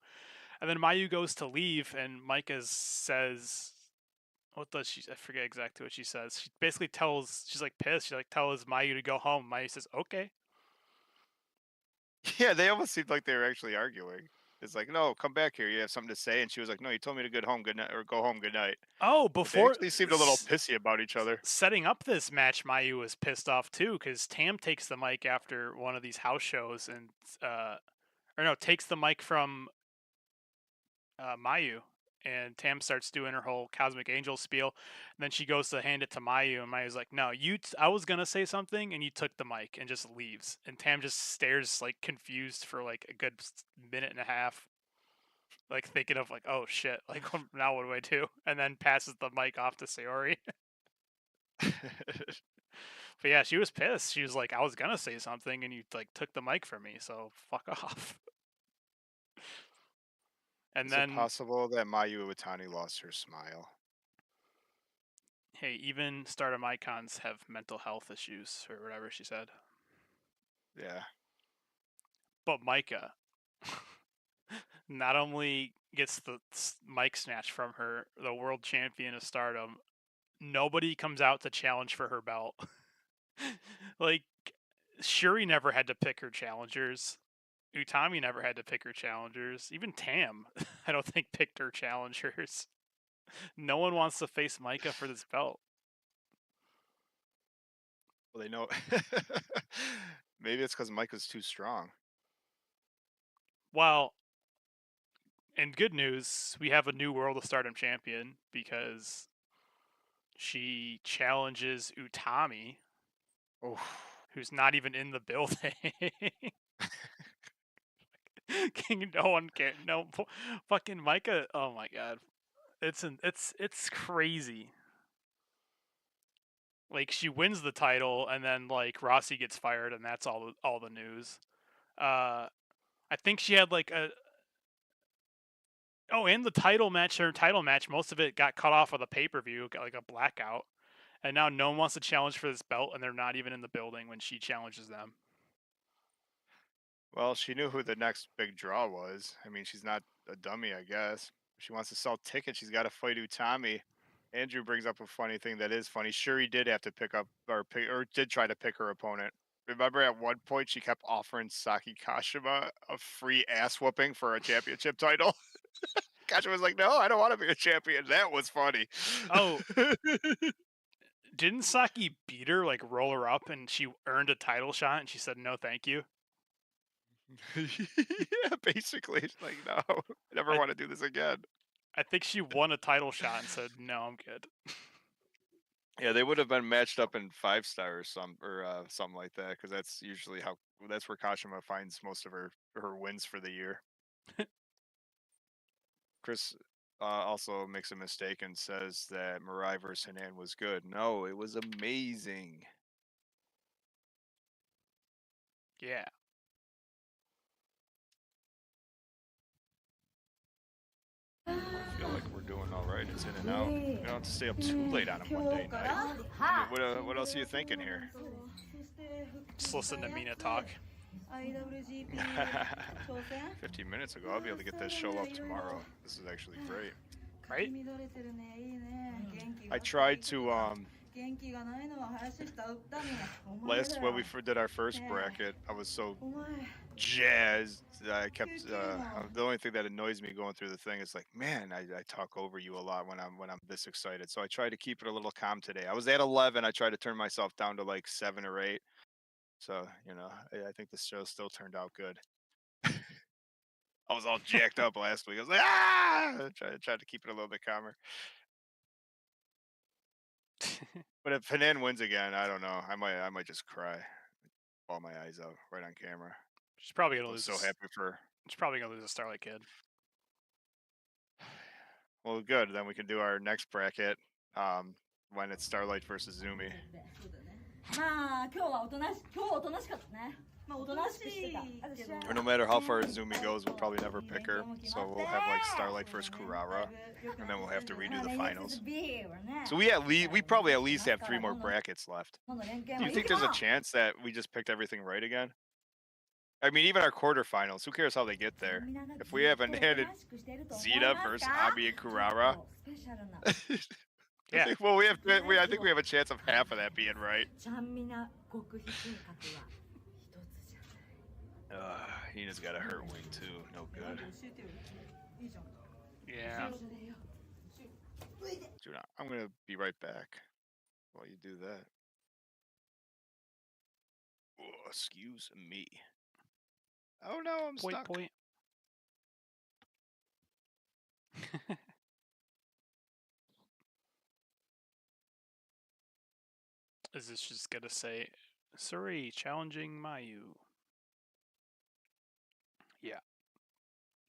And then Mayu goes to leave, and Micah says, "What does she?" I forget exactly what she says. She basically tells, she's like pissed. She like tells Mayu to go home. Mayu says, "Okay." Yeah, they almost seemed like they were actually arguing. It's like, no, come back here. You have something to say. And she was like, no, you told me to go home, good night, or go home, good night. Oh, Like they before actually seemed a little pissy about each other. setting up this match, Mayu was pissed off too because Tam takes the mic after one of these house shows and, or no, takes the mic from Mayu, and Tam starts doing her whole Cosmic Angel spiel. And then she goes to hand it to Mayu, and Mayu's like, "No, I was gonna say something, and you took the mic," and just leaves. And Tam just stares like confused for like a good minute and a half, like thinking of like, "Oh shit, like now what do I do?" And then passes the mic off to Sayori. But yeah, she was pissed. She was like, "I was gonna say something, and you like took the mic from me, so fuck off." And Is it then, possible that Mayu Iwatani lost her smile? hey, even Stardom icons have mental health issues or whatever she said. Yeah. But Micah not only gets the mic snatched from her, the world champion of Stardom, nobody comes out to challenge for her belt. Like, Shuri never had to pick her challengers. Utami never had to pick her challengers. Even Tam, I don't think, picked her challengers. No one wants to face Micah for this belt. Well, they know. Maybe it's because Mike was too strong. Well, in good news, we have a new World of Stardom champion because she challenges Utami, Oh, who's not even in the building. King, no one can. No, fucking Micah. Oh my god, it's crazy. Like she wins the title, and then like Rossi gets fired, and that's all the news. Uh, I think she had like a and the title match, her title match, most of it got cut off with a pay per view, got like a blackout, and now no one wants to challenge for this belt, and they're not even in the building when she challenges them. well, she knew who the next big draw was. I mean, she's not a dummy, I guess. If she wants to sell tickets, she's got to fight Utami. Andrew brings up a funny thing that is funny. Sure, he did have to pick or did try to pick her opponent. Remember, at one point, she kept offering Saki Kashima a free ass whooping for a championship title. Kashima was like, "No, I don't want to be a champion." That was funny. Oh, didn't Saki beat her, like roll her up, and she earned a title shot, and she said no, thank you. Yeah, basically, it's like, no, I never I want to do this again. I think she won a title shot and said no, I'm good. Yeah, they would have been matched up in 5 star or something like that, because that's where Kashima finds most of her wins for the year. Chris also makes a mistake and says that Mirai vs. Hanan was good. No, it was amazing. Yeah. I feel like we're doing all right. It's in and out. We don't have to stay up too late on a Monday night. What else are you thinking here? Just listen to Mina talk. 15 minutes ago, I'll be able to get this show up tomorrow. This is actually great. Right? I tried to when we did our first bracket, I was so jazzed. I kept the only thing that annoys me going through the thing is like, man, I talk over you a lot when I'm this excited. So I try to keep it a little calm today. I was at 11. I tried to turn myself down to like 7 or 8. So I think the show still turned out good. I was all jacked up last week. I was like, ah! I tried to keep it a little bit calmer. But if Hanan wins again, I don't know. I might just cry, bawl my eyes out right on camera. She's probably I gonna was lose. so happy for her. She's probably gonna lose a Starlight Kid. Well, good. Then we can do our next bracket when it's Starlight versus Zumi. まあ今日はおとなしかったね。まあおとなしくしてた。 Or no matter how far Zumi goes, we'll probably never pick her. So we'll have like Starlight versus Kurara, and then we'll have to redo the finals. So we probably at least have 3 more brackets left. Do you think there's a chance that we just picked everything right again? I mean, even our quarterfinals. Who cares how they get there? If we have a Zeta versus Abi and Kurara. Yeah. Well, I think we have a chance of half of that being right. Hina's got a hurt wing too. No good. Yeah. Dude, I'm gonna be right back while you do that. Oh, excuse me. Oh no, I'm stuck. Point. Is this just gonna say Suri challenging Mayu? Yeah.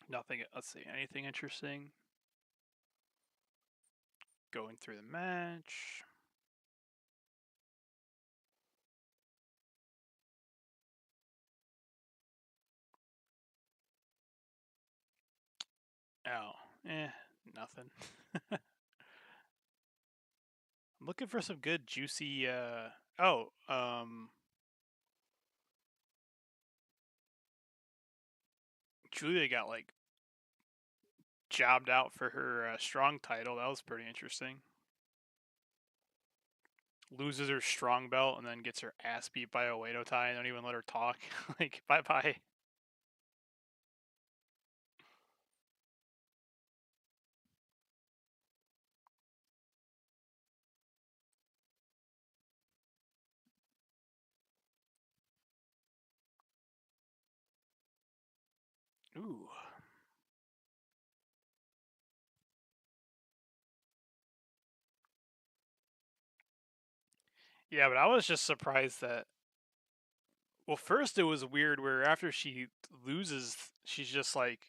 Nothing. Let's see. Anything interesting? Going through the match. Oh, nothing. I'm looking for some good juicy. Julia got like jobbed out for her strong title. That was pretty interesting. Loses her strong belt and then gets her ass beat by Oedo Tai and don't even let her talk. Like, bye bye. Ooh. Yeah, but I was just surprised that. Well, first it was weird where after she loses, she's just like.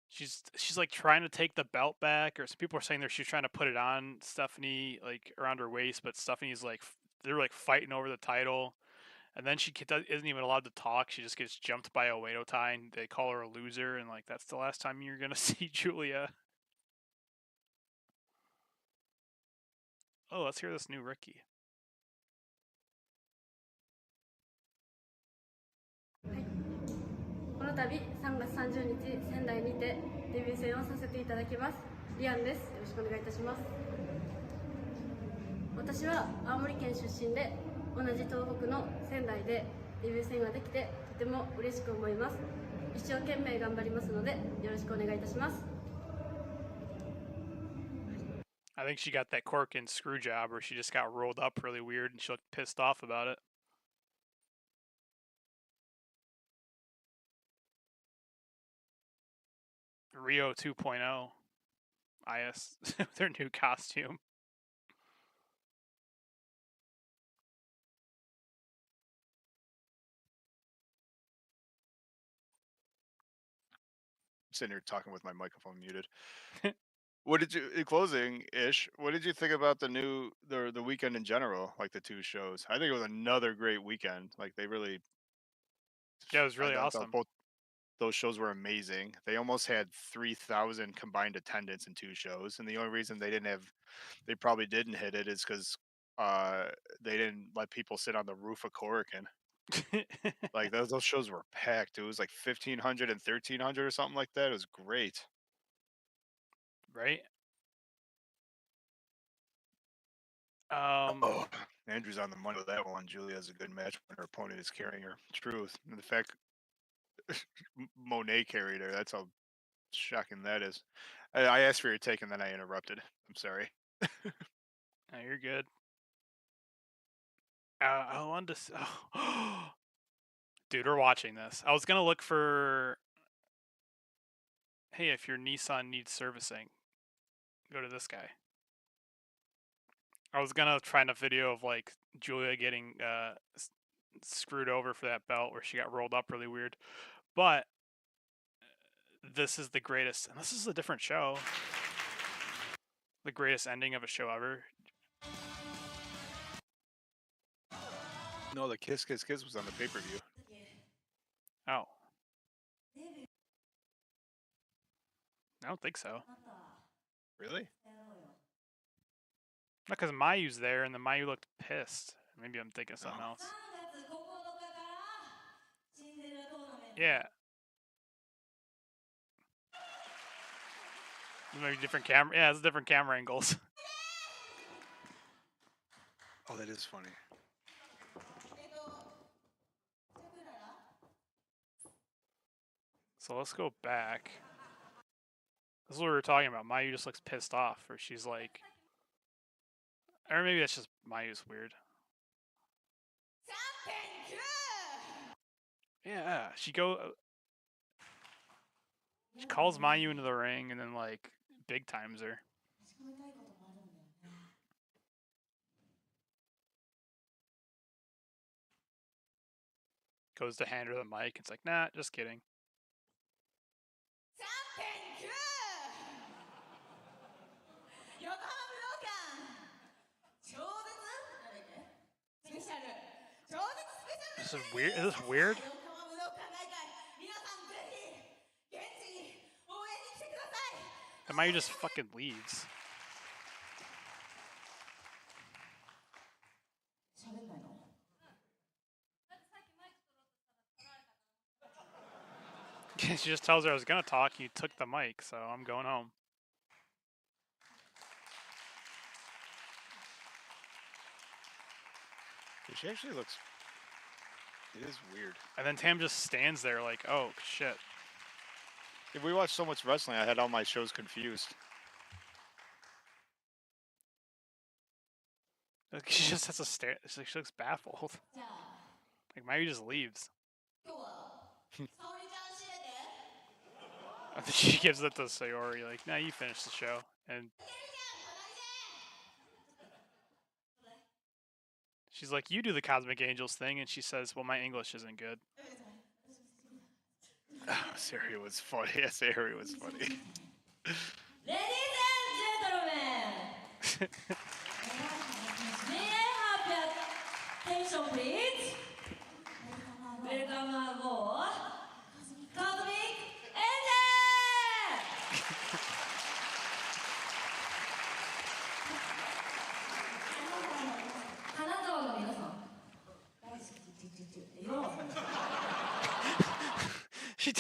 She's like trying to take the belt back, or some people are saying that she's trying to put it on Stephanie like around her waist, but Stephanie's like they're like fighting over the title, and then she isn't even allowed to talk. She just gets jumped by Oedo Tai, and they call her a loser, and like that's the last time you're gonna see Julia. Oh, let's hear this new Ricky. この度3月30日仙台にてデビュー戦をさせていただきます。リアンです。よろしくお願いいたします。私は青森県出身で、同じ東北の仙台でデビュー戦ができてとても嬉しく思います。一生懸命頑張りますのでよろしくお願いいたします。 I think she got that cork and screw job where she just got rolled up really weird and she looked pissed off about it. Rio 2.0 IS their new costume. I'm sitting here talking with my microphone muted. What did you, in closing ish, what did you think about the weekend in general, like the two shows? I think it was another great weekend. Like they really, Yeah, it was really I thought awesome. both those shows were amazing. They almost had 3,000 combined attendance in two shows, and the only reason they probably didn't hit it is because uh, they didn't let people sit on the roof of Corrigan. Like those shows were packed. It was like 1,500 and 1,300 or something like that. It was great. Right? Oh, Andrew's on the money with that one. Julia has a good match when her opponent is carrying her. Truth. And the fact Monet carried her, that's how shocking that is. I asked for your take and then I interrupted. I'm sorry. No, you're good. I wanted to. Oh. Dude, we're watching this. I was gonna look for. Hey, if your Nissan needs servicing, go to this guy. I was gonna find a video of like Julia getting screwed over for that belt where she got rolled up really weird, but this is the greatest, and this is a different show. The greatest ending of a show ever. No, the Kiss Kiss Kiss was on the pay-per-view. Oh. I don't think so. Really? Not because Mayu's there, and the Mayu looked pissed. Maybe I'm thinking something else. Yeah. Maybe different camera. Yeah, it's different camera angles. Oh, that is funny. So let's go back. This is what we were talking about. Mayu just looks pissed off, or she's like, or maybe that's just Mayu's weird. Yeah, she calls Mayu into the ring and then like big times her. Goes to hand her the mic. It's like, nah, just kidding. This is weird. Is this weird? And Mayu just fucking leaves. She just tells her I was gonna talk. You took the mic, so I'm going home. She actually looks. It is weird. And then Tam just stands there like, oh shit. If we watched so much wrestling, I had all my shows confused. Like, she just has a stare. She looks baffled. Like Mayu just leaves. I think she gives it to Sayori, like, nah, you finish the show. And she's like, you do the Cosmic Angels thing. And she says, well, my English isn't good. Sayori was funny. Yeah, Sayori was funny. Ladies and gentlemen, may I have your attention, please? Welcome aboard Cosmic Angel! 金沢の皆さん、大好きって言ってる。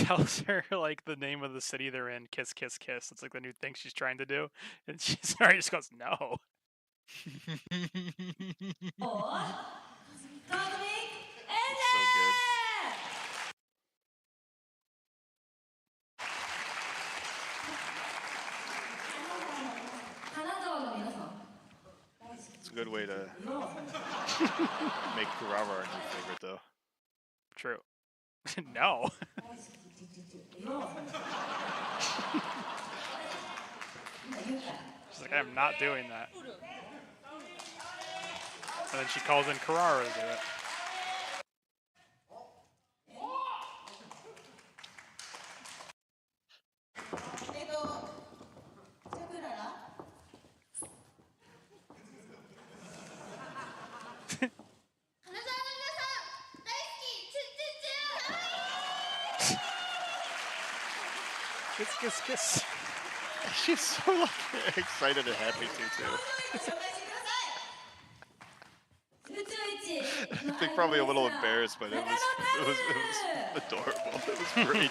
tells her like the name of the city they're in, kiss, kiss, kiss. It's like the new thing she's trying to do, and she's already just goes no. So good. It's a good way to make Kurara our new favorite, though. True. No. She's like, I'm not doing that. And then she calls in Carrara to do it. Kiss, kiss, kiss. She's so like, excited and happy too. I think probably a little embarrassed, but it was adorable. It was great.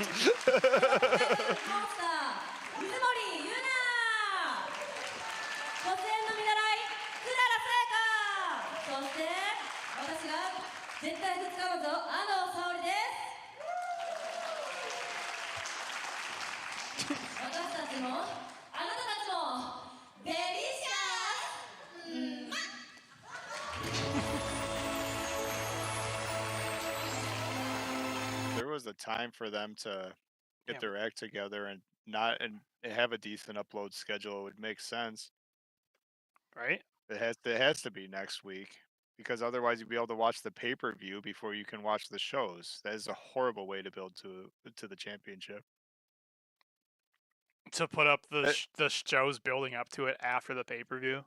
There was a time for them to get Yeah. their act together and have a decent upload schedule. It would make sense. Right? It has to be next week, because otherwise you'll be able to watch the pay-per-view before you can watch the shows. That is a horrible way to build to the championship. To put up the shows building up to it after the pay-per-view.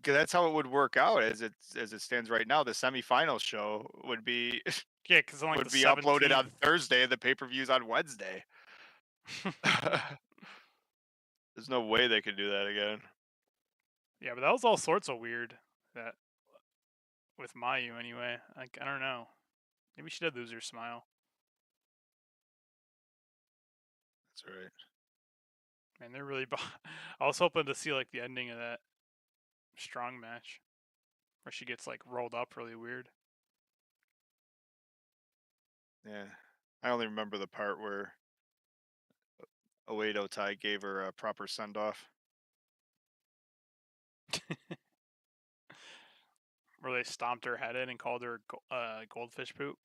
'Cause that's how it would work out as it stands right now. The semifinal show would be Yeah, because like would the be uploaded 17th. on Thursday. The pay-per-view's on Wednesday. There's no way they could do that again. Yeah, but that was all sorts of weird. That with Mayu anyway. Like I don't know. Maybe she did lose her smile. That's right. Man, they're really. I was hoping to see like the ending of that strong match, where she gets like rolled up really weird. Yeah, I only remember the part where Oedo Tai gave her a proper send-off. Where they stomped her head in and called her goldfish poop.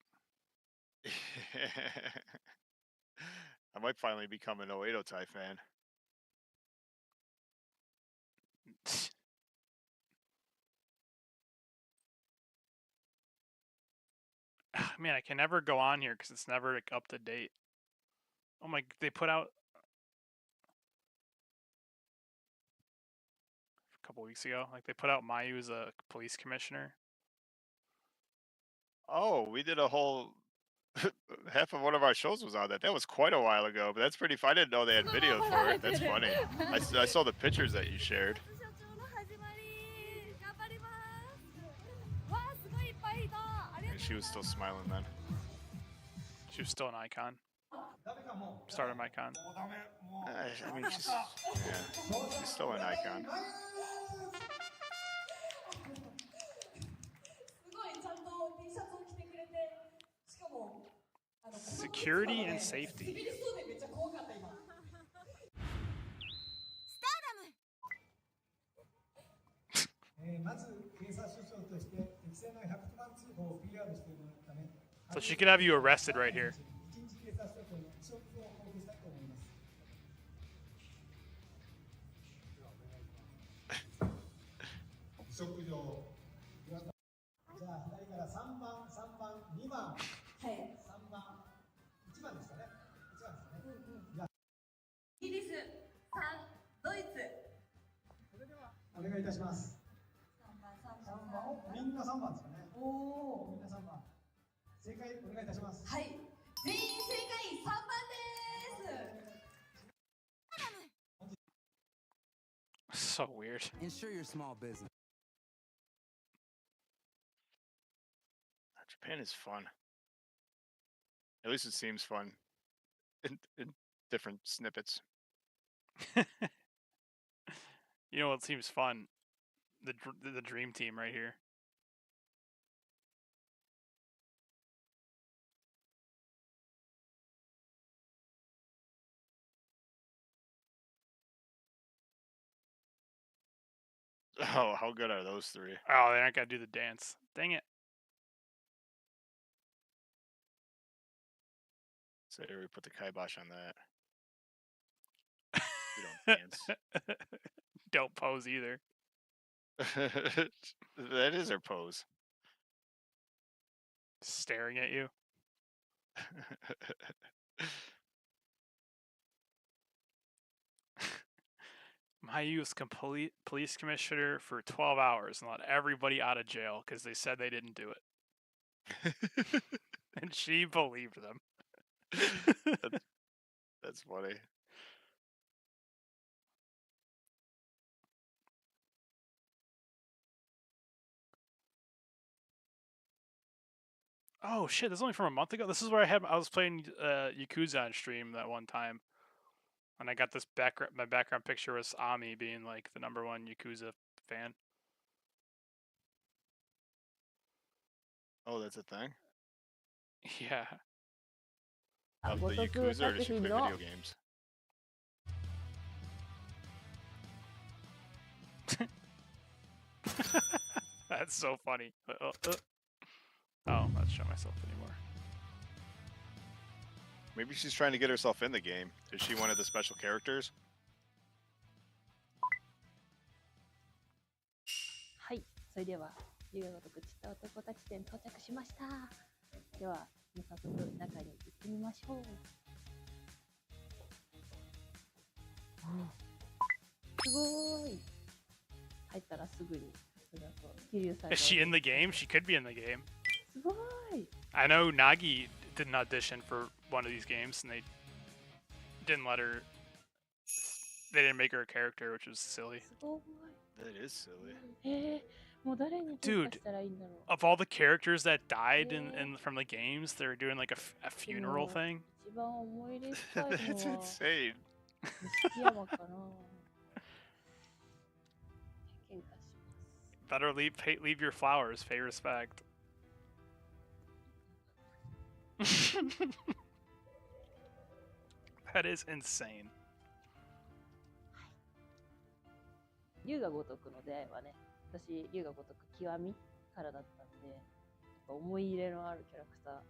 I might finally become an Oedo Tai fan. Man, I can never go on here because it's never like, up to date. Oh my! They put out a couple weeks ago. Like they put out Mayu as a police commissioner. Oh, we did a whole half of one of our shows was on that. That was quite a while ago, but that's pretty fun. I didn't know they had video for it. That's funny. I saw the pictures that you shared. And she was still smiling then. She was still an icon. Stardom icon. I mean, she's still an icon. Security and safety. So she could have you arrested right here. So weird. Ensure your small business. Japan is fun. At least it seems fun. in different snippets. You know what seems fun? The dream team right here. Oh, how good are those three? Oh, they aren't gonna do the dance. Dang it. So here we put the kibosh on that. We don't dance. Don't pose either. That is her pose. Staring at you. Mayu was police commissioner for 12 hours and let everybody out of jail because they said they didn't do it. And she believed them. That's funny. Oh shit, this is only from a month ago. This is where I was playing Yakuza on stream that one time. And I got this my background picture was Ami being like the #1 Yakuza fan. Oh, that's a thing? Yeah. Of the ごとく Yakuza, or does 作 she play 品の video games? That's so funny. Oh, not show myself anymore. Maybe she's trying to get herself in the game. Is she one of the special characters? はい、それでは龍が如く散った男たち店到着しました。では早速中に行ってみましょう。すごーい。入ったらすぐにそれだと桐生さんが Is she in the game? She could be in the game. すごーい。 I know Nagi did an audition for one of these games and they didn't let her. They didn't make her a character, which was silly. すごーい。 That is silly. もう誰に評価したらいいんだろう。 Of all the characters that died in from the games, they were doing like a funeral thing. 一番思い入れ深いの That's は insane. 錦山かな。喧嘩します。 Better leave your flowers, pay respect. That is insane. 龍が如くの出会いはね、私、龍が如く極みからだったんで、思い入れのあるキャラクターっ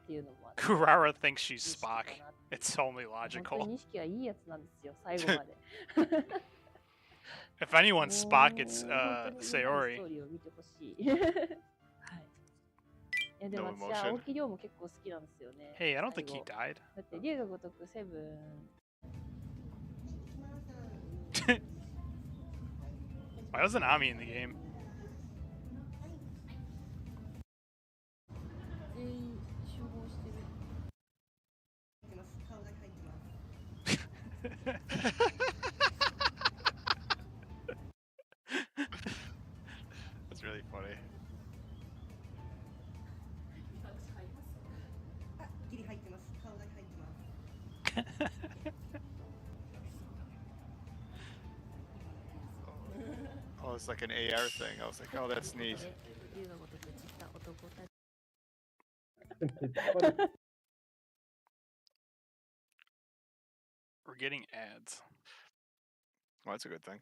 ていうのもあって。 Kurara thinks she's Spock. It's only 本当に logical. 錦はいいやつなんですよ、最後まで。 If anyone's Spock, it's 本当にいいス Sayori. トーリーを見てほしい。はい。いやでも No 私は emotion. 青木亮も結構好きなんですよね。 Hey, I don't think 最 he 後 died. だって龍が如くセブン。 Why wasn't Ami in the game? 全員集合してる。 That's really funny. Oh, it's like an AR thing. I was like, oh, that's neat. 龍が如く散った男たち。 We're getting ads. Well, that's a good thing.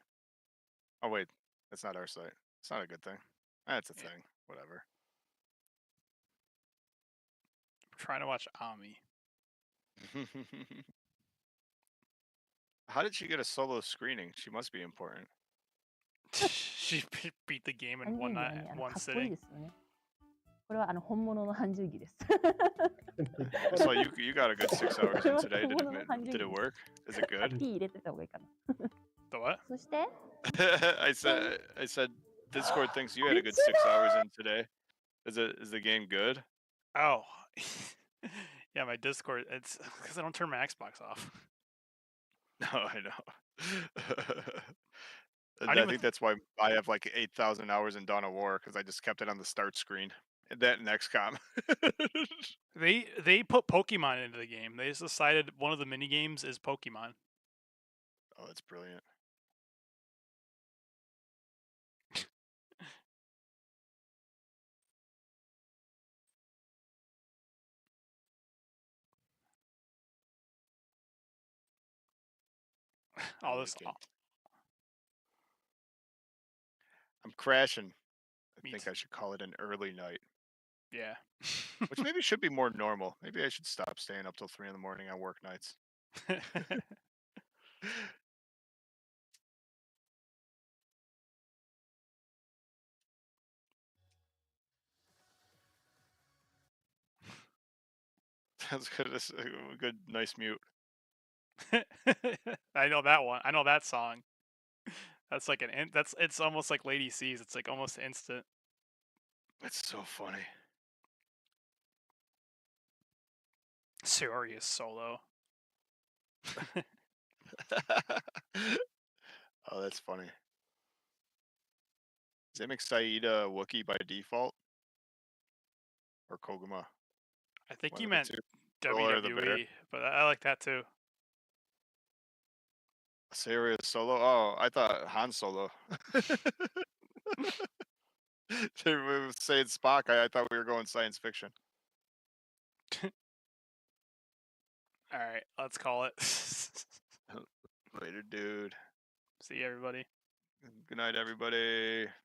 Oh, wait. That's not our site. It's not a good thing. That's a Yeah. thing. Whatever. We're trying to watch Ami. How did she get a solo screening? She must be important. She beat the game ア in ニメ one は night, ね、か one っこいい sitting. ですよね。これは本物の半十儀です。 So you got a good 6 hours in today. Did 本物の半十 it 儀。 work? Is it ハッ good? ピー入れてた方がいいかな。 The what? そして、 I said Discord thinks you had a good 6 hours in today. Is the game good? Oh, yeah, my Discord. It's because I don't turn my Xbox off. No, I know. I I don't even think that's why I have like 8,000 hours in Dawn of War, because I just kept it on the start screen. That next com. They put Pokemon into the game. They just decided one of the mini games is Pokemon. Oh, that's brilliant. All Oh, this, we can- I'm crashing. I Me think too. I should call it an early night, yeah. which maybe should be more normal. Maybe I should stop staying up till 3 in the morning on work nights. That's good. That's a good, nice mute. I know that one. I know that song. That's like it's almost like Lady C's. It's like almost instant. That's so funny. Serious solo. Oh, that's funny. Is Emmett Said a Wookiee by default? Or Koguma? I think One you of the meant two. Or the bear. WWE, but I like that too. Serious Solo? Oh, I thought Han Solo. They were saying Spock. I thought we were going science fiction. All right, let's call it. Later, dude. See you, everybody. Good night, everybody.